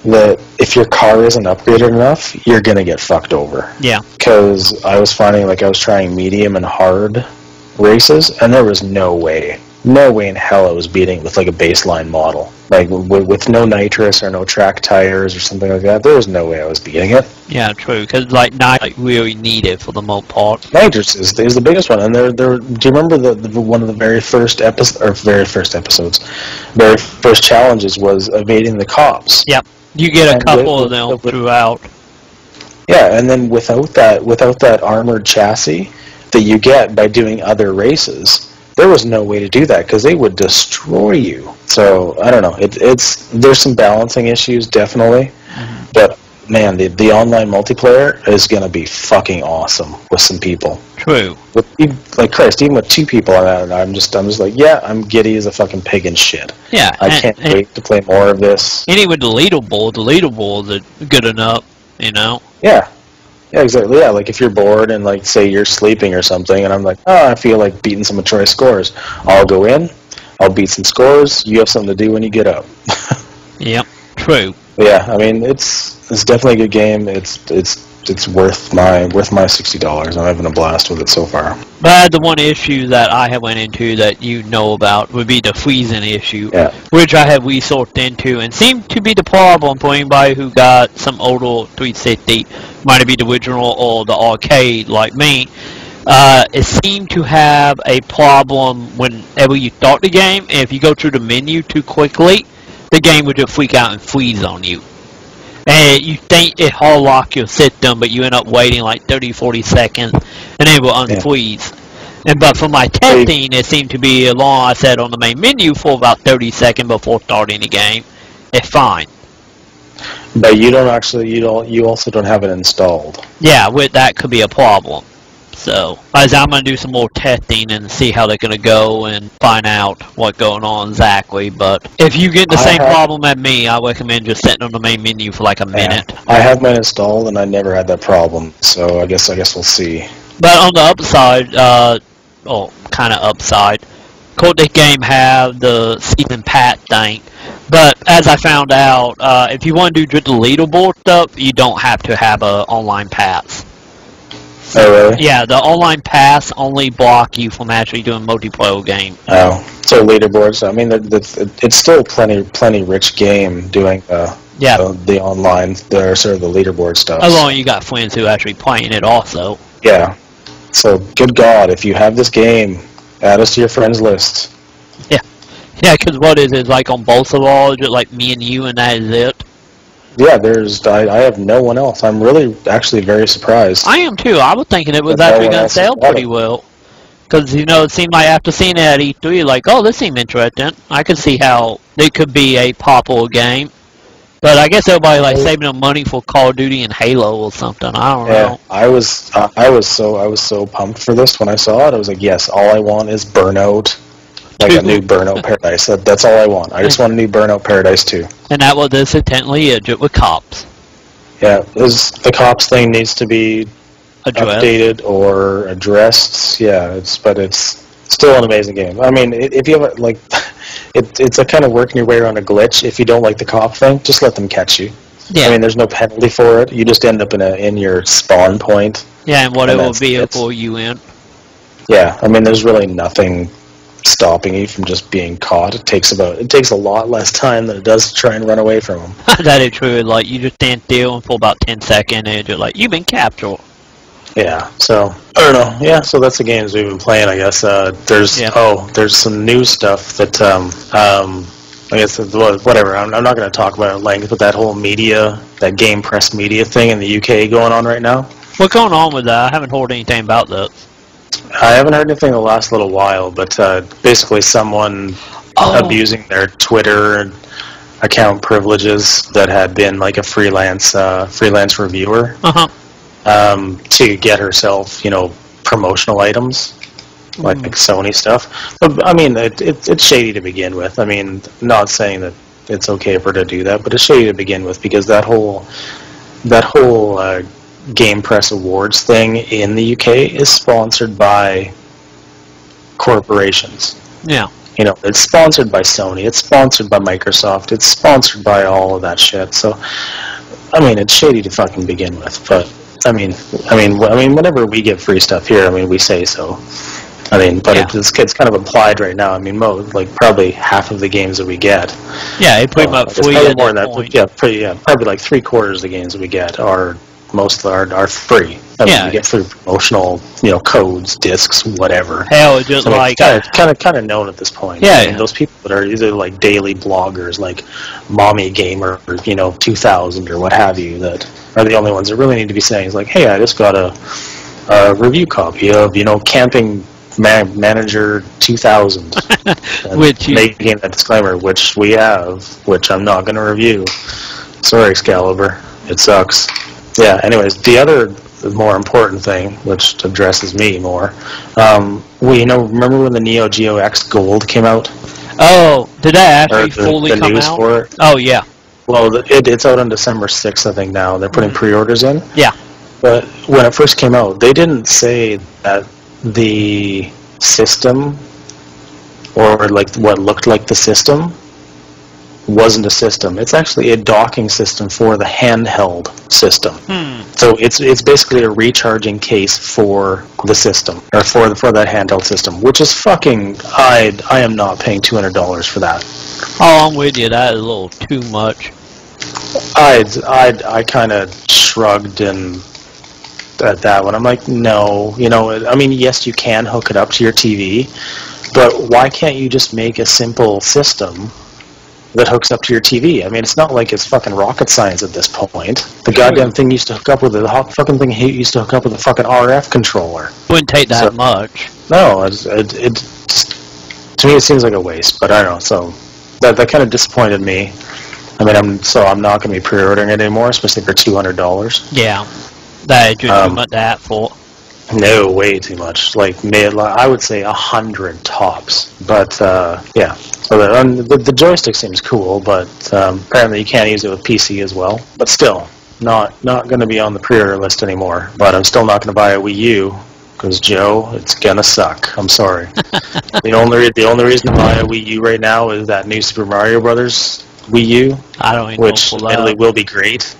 S1: That if your car isn't upgraded enough, you're gonna get fucked over.
S3: Yeah.
S1: Because I was finding I was trying medium and hard races, and there was no way no way in hell I was beating it with like a baseline model. Like with no nitrous or no track tires or something like that, there was no way I was beating it.
S3: Yeah, true. Because like nitrous really needed for the most part.
S1: Nitrous is the biggest one, and there. Do you remember the one of the very first challenges was evading the cops?
S3: Yep. You get a couple of them throughout.
S1: Yeah, and then without that armored chassis that you get by doing other races, there was no way to do that because they would destroy you. So I don't know. There's some balancing issues definitely, but man, the online multiplayer is gonna be fucking awesome with some people.
S3: True.
S1: Like Christ, even with 2 people on that, I'm just like, yeah, I'm giddy as a fucking pig in shit.
S3: Yeah.
S1: I can't wait to play more of this.
S3: And even the leaderboards are good enough, you know.
S1: Yeah. Yeah, exactly. Yeah, like if you're bored and like say you're sleeping or something, and I'm like, oh, I feel like beating some of Troy's scores. I'll go in, I'll beat some scores. You have something to do when you get up.
S3: Yep, true.
S1: But yeah, I mean it's definitely a good game. It's worth my $60. I'm having a blast with it so far.
S3: But the one issue that I have went into that you know about would be the freezing issue, which I have researched into and seemed to be the problem for anybody who got some older 360, might it be the original or the arcade like me. It seemed to have a problem whenever you start the game, and if you go through the menu too quickly, the game would just freak out and freeze on you. And you think it hard lock your system, but you end up waiting like 30-40 seconds, and it will unfreeze. But for my testing, it seemed to be as long as I said on the main menu for about 30 seconds before starting the game. It's fine.
S1: But you also don't have it installed.
S3: Yeah, that could be a problem. So, as I'm going to do some more testing and see how they're going to go and find out what's going on exactly. But if you get the same problem as me, I recommend just sitting on the main menu for like a minute.
S1: I have mine installed and I never had that problem. So I guess we'll see.
S3: But on the upside, kind of upside, could this game have the season pass thing? But as I found out, if you want to do just the leaderboard stuff, you don't have to have an online pass.
S1: Oh, really?
S3: Yeah, the online pass only block you from actually doing multiplayer game.
S1: Oh, so leaderboards. I mean, it's still plenty rich game doing the online, the leaderboard stuff.
S3: As long as you got friends who actually playing it also.
S1: Yeah. So good God, if you have this game, add us to your friends list.
S3: Yeah. Yeah, because what is it, like on both of all, just like me and you and that is it?
S1: Yeah, I have no one else. I'm really actually very surprised.
S3: I am too. I was thinking it was actually going to sell pretty well. Because, it seemed like after seeing it at E3, like, oh, this seemed interesting. I could see how it could be a popular game. But I guess everybody saving their money for Call of Duty and Halo or something. I don't know.
S1: I was so pumped for this when I saw it. I was like, yes, all I want is Burnout. Like a new Burnout Paradise. That's all I want. I just want a new Burnout Paradise 2.
S3: And that was this intently with cops.
S1: Yeah, the cops thing needs to be updated or addressed. Yeah, but it's still an amazing game. I mean, if you have it's a kind of working your way around a glitch. If you don't like the cop thing, just let them catch you. Yeah. I mean, there's no penalty for it. You just end up in your spawn point.
S3: Yeah, and whatever vehicle you in.
S1: Yeah, I mean, there's really nothing stopping you from just being caught. It takes a lot less time than it does to try and run away from them.
S3: That is true. Like, you just stand still and for about 10 seconds and you're like, you've been captured.
S1: Yeah, so I don't know. Yeah, so that's the games we've been playing, I guess. There's some new stuff that I guess whatever. I'm not going to talk about it at length, but that whole that game press media thing in the UK going on right now.
S3: What's going on with that? I haven't heard anything about that.
S1: I haven't heard anything the last little while, but basically someone abusing their Twitter account privileges that had been like a freelance reviewer to get herself, promotional items like Sony stuff. But I mean, it's shady to begin with. I mean, not saying that it's okay for her to do that, but it's shady to begin with because that whole Game Press Awards thing in the UK is sponsored by corporations.
S3: Yeah.
S1: It's sponsored by Sony, it's sponsored by Microsoft, it's sponsored by all of that shit. So, I mean, it's shady to fucking begin with. But I mean, whenever we get free stuff here, I mean, we say so. I mean, but it's kind of implied right now. I mean, like probably half of the games that we get.
S3: Yeah, it pretty much free
S1: probably
S3: at
S1: more
S3: that
S1: than
S3: point.
S1: that. Probably like 3/4 of the games that we get are free. I mean, you get free promotional, codes, discs, whatever.
S3: Hell, just
S1: so
S3: like
S1: kind of known at this point.
S3: Yeah,
S1: I mean, those people that are either like daily bloggers, like Mommy Gamer, 2000 or what have you, that are the only ones that really need to be saying is like, hey, I just got a review copy of Camping Manager 2000,
S3: which
S1: making a disclaimer, which we have, which I'm not going to review. Sorry, Excalibur, it sucks. Yeah. Anyways, the other more important thing, which addresses me more, remember when the Neo Geo X Gold came out?
S3: Oh, did that actually fully
S1: the
S3: come
S1: news
S3: out?
S1: for it?
S3: Oh yeah.
S1: Well, it's out on December 6th, I think. Now they're putting pre-orders in.
S3: Yeah.
S1: But when it first came out, they didn't say that the system, or like what looked like the system, wasn't a system. It's actually a docking system for the handheld system. So it's basically a recharging case for the system, or for that handheld system, which is fucking. I am not paying $200 for that.
S3: Oh, I'm with you. That is a little too much.
S1: I kind of shrugged and at that one. I'm like, no, I mean, yes, you can hook it up to your TV, but why can't you just make a simple system that hooks up to your TV? I mean, it's not like it's fucking rocket science at this point. The goddamn thing used to hook up with the fucking thing used to hook up with a fucking RF controller.
S3: Wouldn't take that much.
S1: No, it just, to me it seems like a waste. But I don't know. So that kind of disappointed me. I mean, I'm not going to be pre-ordering it anymore, especially for $200.
S3: Yeah, that is just too much that for.
S1: No, way too much. Like I would say 100 tops. But yeah. So the joystick seems cool, but apparently you can't use it with PC as well. But still, not going to be on the pre-order list anymore. But I'm still not going to buy a Wii U because Joe, it's gonna suck. I'm sorry. The only reason to buy a Wii U right now is that new Super Mario Brothers Wii U,
S3: I don't even
S1: which
S3: know
S1: admittedly will be great.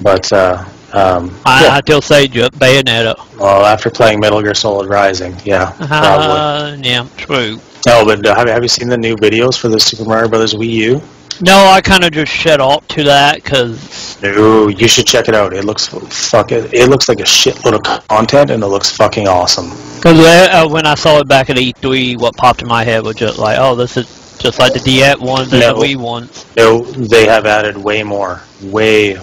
S1: But
S3: I still say Bayonetta.
S1: Well, after playing Metal Gear Solid Rising, yeah, probably.
S3: Yeah, true.
S1: No, but have you seen the new videos for the Super Mario Brothers Wii U?
S3: No, I kind of just shut off to that because.
S1: No, you should check it out. It looks It looks like a shitload of content, and it looks fucking awesome.
S3: Because when I saw it back at E3, what popped in my head was just like, oh, this is just like the DS ones and the Wii ones.
S1: No, they have added way more. Way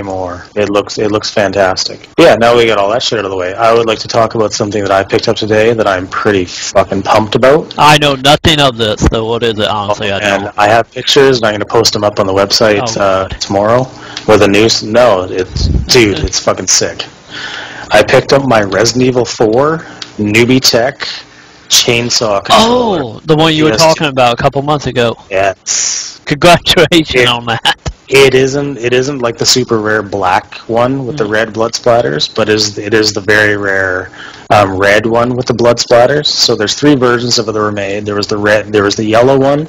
S1: more. It looks fantastic. Yeah, now we got all that shit out of the way. I would like to talk about something that I picked up today that I'm pretty fucking pumped about.
S3: I know nothing of this, so what is it? Honestly, I don't.
S1: And I have pictures, and I'm going to post them up on the website tomorrow. With the news. No, it's fucking sick. I picked up my Resident Evil 4 Newbie Tech chainsaw controller.
S3: Oh, the one you were talking about a couple months ago.
S1: Yes.
S3: Congratulations on that.
S1: It isn't like the super rare black one with the red blood splatters, but it is the very rare red one with the blood splatters. So there's 3 versions of it that were made. There was the yellow one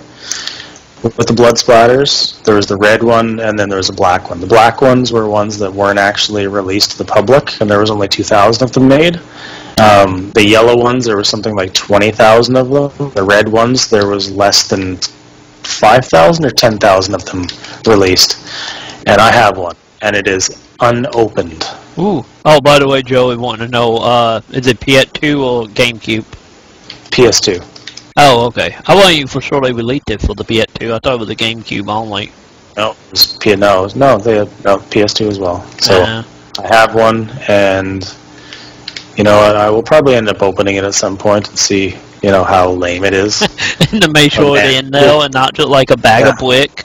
S1: with the blood splatters, there was the red one, and then there was the black one. The black ones were ones that weren't actually released to the public, and there was only 2,000 of them made. The yellow ones, there was something like 20,000 of them. The red ones, there was less than 5,000 or 10,000 of them released. And I have one, and it is unopened.
S3: Ooh. Oh, by the way, Joey wanted to know, is it PS2 or GameCube?
S1: PS2.
S3: Oh, okay. I wasn't even for sure they released it for the PS2. I thought it was the GameCube only.
S1: No, it was PS2 as well. So I have one, and you know what? I will probably end up opening it at some point and see, how lame it is.
S3: And to make sure it's in there and not just like a bag of brick.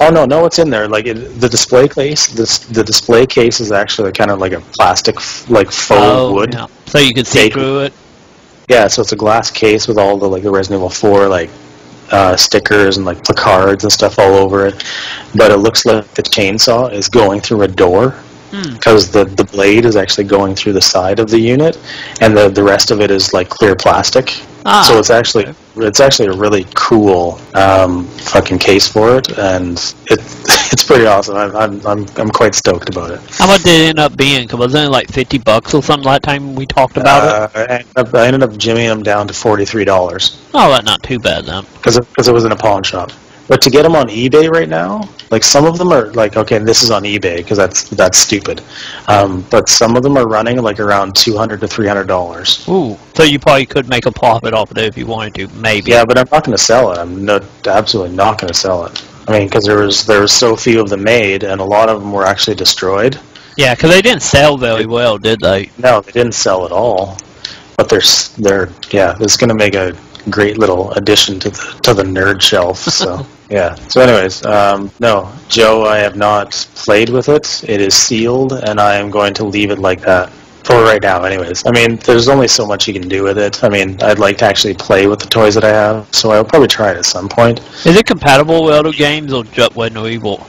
S1: Oh no, it's in there. Like the display case. The display case is actually kind of like a plastic, like faux wood.
S3: Yeah. So you can see through it.
S1: Yeah, so it's a glass case with all the the Resident Evil 4 stickers and placards and stuff all over it. But it looks like the chainsaw is going through a door because the blade is actually going through the side of the unit, and the rest of it is clear plastic. So it's actually actually a really cool fucking case for it, and it's pretty awesome. I'm quite stoked about it.
S3: How much did it end up being? Cause was it like $50 or something last time we talked about it?
S1: I ended up jimmying them down to $43.
S3: Oh, that's not too bad then.
S1: Because it was in a pawn shop. But to get them on eBay right now, like some of them are like, okay, this is on eBay because that's stupid. But some of them are running like around $200 to $300.
S3: Ooh, so you probably could make a profit off of it if you wanted to, maybe.
S1: Yeah, but I'm not going to sell it. I'm absolutely not going to sell it. I mean, because there was so few of them made, and a lot of them were actually destroyed.
S3: Yeah, because they didn't sell very well, did they?
S1: No, they didn't sell at all. But it's going to make a great little addition to the nerd shelf. So yeah. So anyways, no, Joe, I have not played with it. It is sealed, and I am going to leave it like that for right now. Anyways, I mean, there's only so much you can do with it. I mean, I'd like to actually play with the toys that I have, so I'll probably try it at some point.
S3: Is it compatible with other games or just with no evil?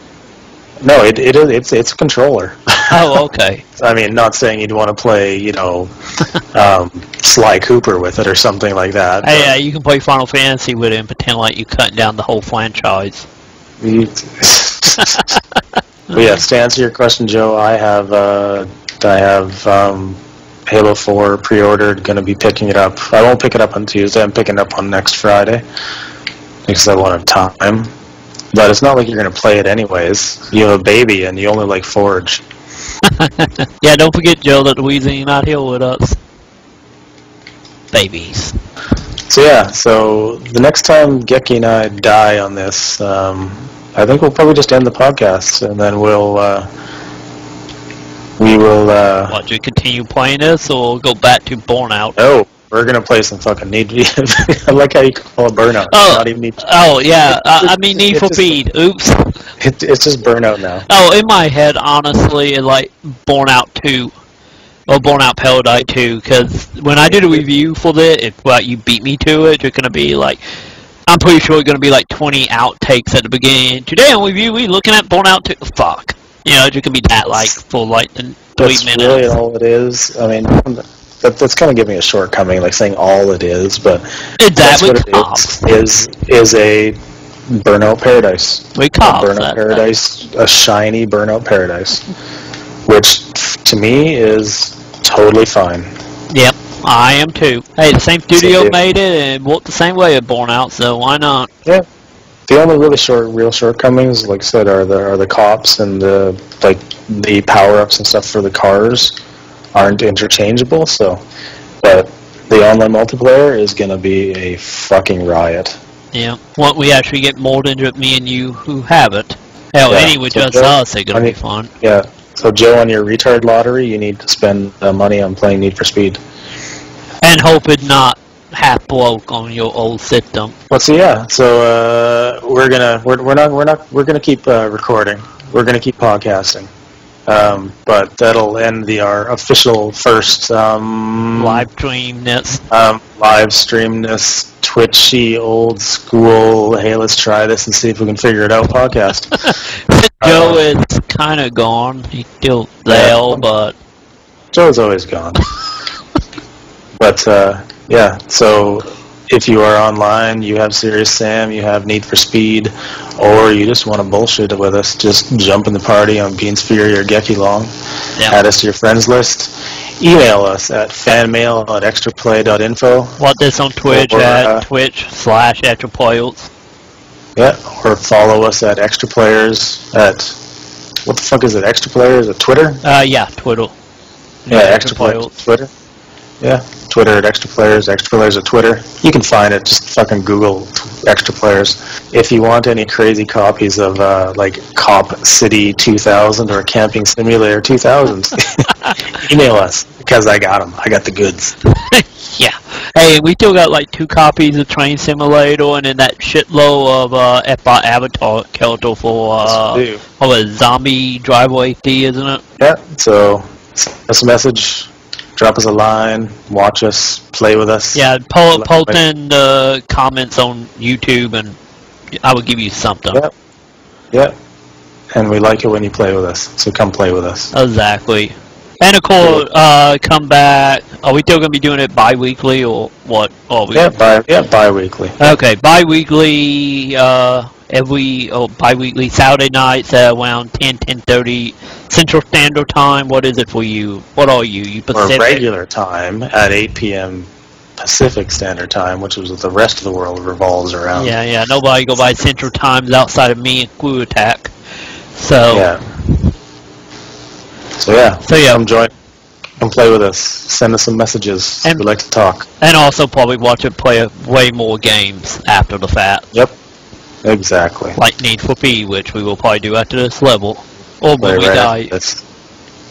S1: No, it's a controller.
S3: Oh, okay.
S1: I mean, not saying you'd want to play, Sly Cooper with it or something like that.
S3: Hey, yeah, you can play Final Fantasy with it and pretend like you're cutting down the whole franchise.
S1: But yes, to answer your question, Joe, I have Halo 4 pre-ordered. Going to be picking it up. I won't pick it up on Tuesday. I'm picking it up on next Friday because I won't have time. But it's not like you're going to play it anyways. You have a baby and you only like Forge.
S3: Yeah, don't forget, Joe, that Louisiana's not here with us. Babies.
S1: So yeah, so the next time Geki and I die on this, I think we'll probably just end the podcast, and then we will.
S3: What, do we continue playing this, or go back to Burnout?
S1: No, we're gonna play some fucking Need. I like how you call it Burnout.
S3: Oh,
S1: not even Need.
S3: Oh yeah, I mean Need for Speed. Oops.
S1: It's just Burnout now.
S3: Oh, in my head, honestly, it's like Burnout 2. Or Burnout Paradise 2, because when I did a review for this, if you beat me to it, you're going to be like, I'm pretty sure it's going to be like 20 outtakes at the beginning. Today on review, we're looking at Burnout 2. Fuck. It's going to be that, like, for like 3 minutes.
S1: That's really all it is. I mean, that's kind of giving a shortcoming, like saying all it is, but that's what it is a Burnout Paradise.
S3: We call
S1: Burnout Paradise, a shiny Burnout Paradise, which to me is totally fine.
S3: Yep, I am too. Hey, the same studio made it and worked the same way at Burnout, so why not?
S1: Yeah. The only real shortcomings, like I said, are the cops and the power-ups and stuff for the cars aren't interchangeable. So, but the online multiplayer is gonna be a fucking riot.
S3: Yeah. Well, we actually get more than just me and you who have it. Hell,
S1: yeah.
S3: anyway,
S1: So
S3: just
S1: Joe,
S3: us, it's gonna be fun.
S1: Yeah. So Joe, on your retard lottery, you need to spend money on playing Need for Speed.
S3: And hope it not half broke on your old system.
S1: Well, so yeah, so we're gonna keep recording. We're gonna keep podcasting, but that'll end our official first
S3: live streamness,
S1: Twitchy old school. Hey, let's try this and see if we can figure it out. Podcast.
S3: Joe is kind of gone. He's still there, but
S1: Joe's always gone. But yeah, so if you are online, you have Serious Sam, you have Need for Speed, or you just want to bullshit it with us, just jump in the party on Beanz or GekiRanger.
S3: Yep.
S1: Add us to your friends list. Email us at fanmail@extraplay.info.
S3: What this on Twitch at Twitch/extraplayers.
S1: Yeah, or follow us at Extraplayers at, what the fuck is it, Extraplayers at Twitter?
S3: Yeah, Twitter.
S1: Yeah, Extraplayers Twitter. Yeah, Twitter at Extraplayers at Twitter. You can find it, just fucking Google Extraplayers. If you want any crazy copies of like Cop City 2000 or Camping Simulator 2000, email us, because I got them. I got the goods.
S3: Yeah. Hey, we still got like 2 copies of Train Simulator and then that shitload of Avatar character for Zombie Driveway D, isn't it?
S1: Yeah, so send us a message. Drop us a line, watch us, play with us.
S3: Yeah, post in the comments on YouTube, and I will give you something.
S1: Yep. Yep. And we like it when you play with us, so come play with us.
S3: Exactly. And of course, come back. Are we still gonna be doing it bi-weekly or what? Are we?
S1: Yeah, bi-weekly.
S3: Okay, bi-weekly. Bi-weekly Saturday nights at around 10:30 Central Standard Time. What is it for you? What are you? You
S1: Or
S3: Pacific?
S1: regular time at 8 p.m. Pacific Standard Time, which is what the rest of the world revolves around.
S3: Yeah. Nobody go by Central Times outside of me and Crew Attack. So.
S1: Yeah. So yeah. Come join. Come play with us. Send us some messages.
S3: And,
S1: We'd like to talk.
S3: And also probably watch it play way more games after the fact.
S1: Yep. Exactly.
S3: Like Need for Speed, which we will probably do after this level. Or when we die.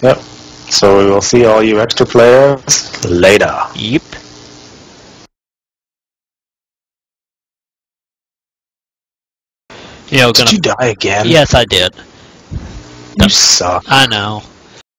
S1: Yep. So we will see all you extra players later.
S3: Yep.
S1: Did you die again?
S3: Yes, I did.
S1: You suck.
S3: I know.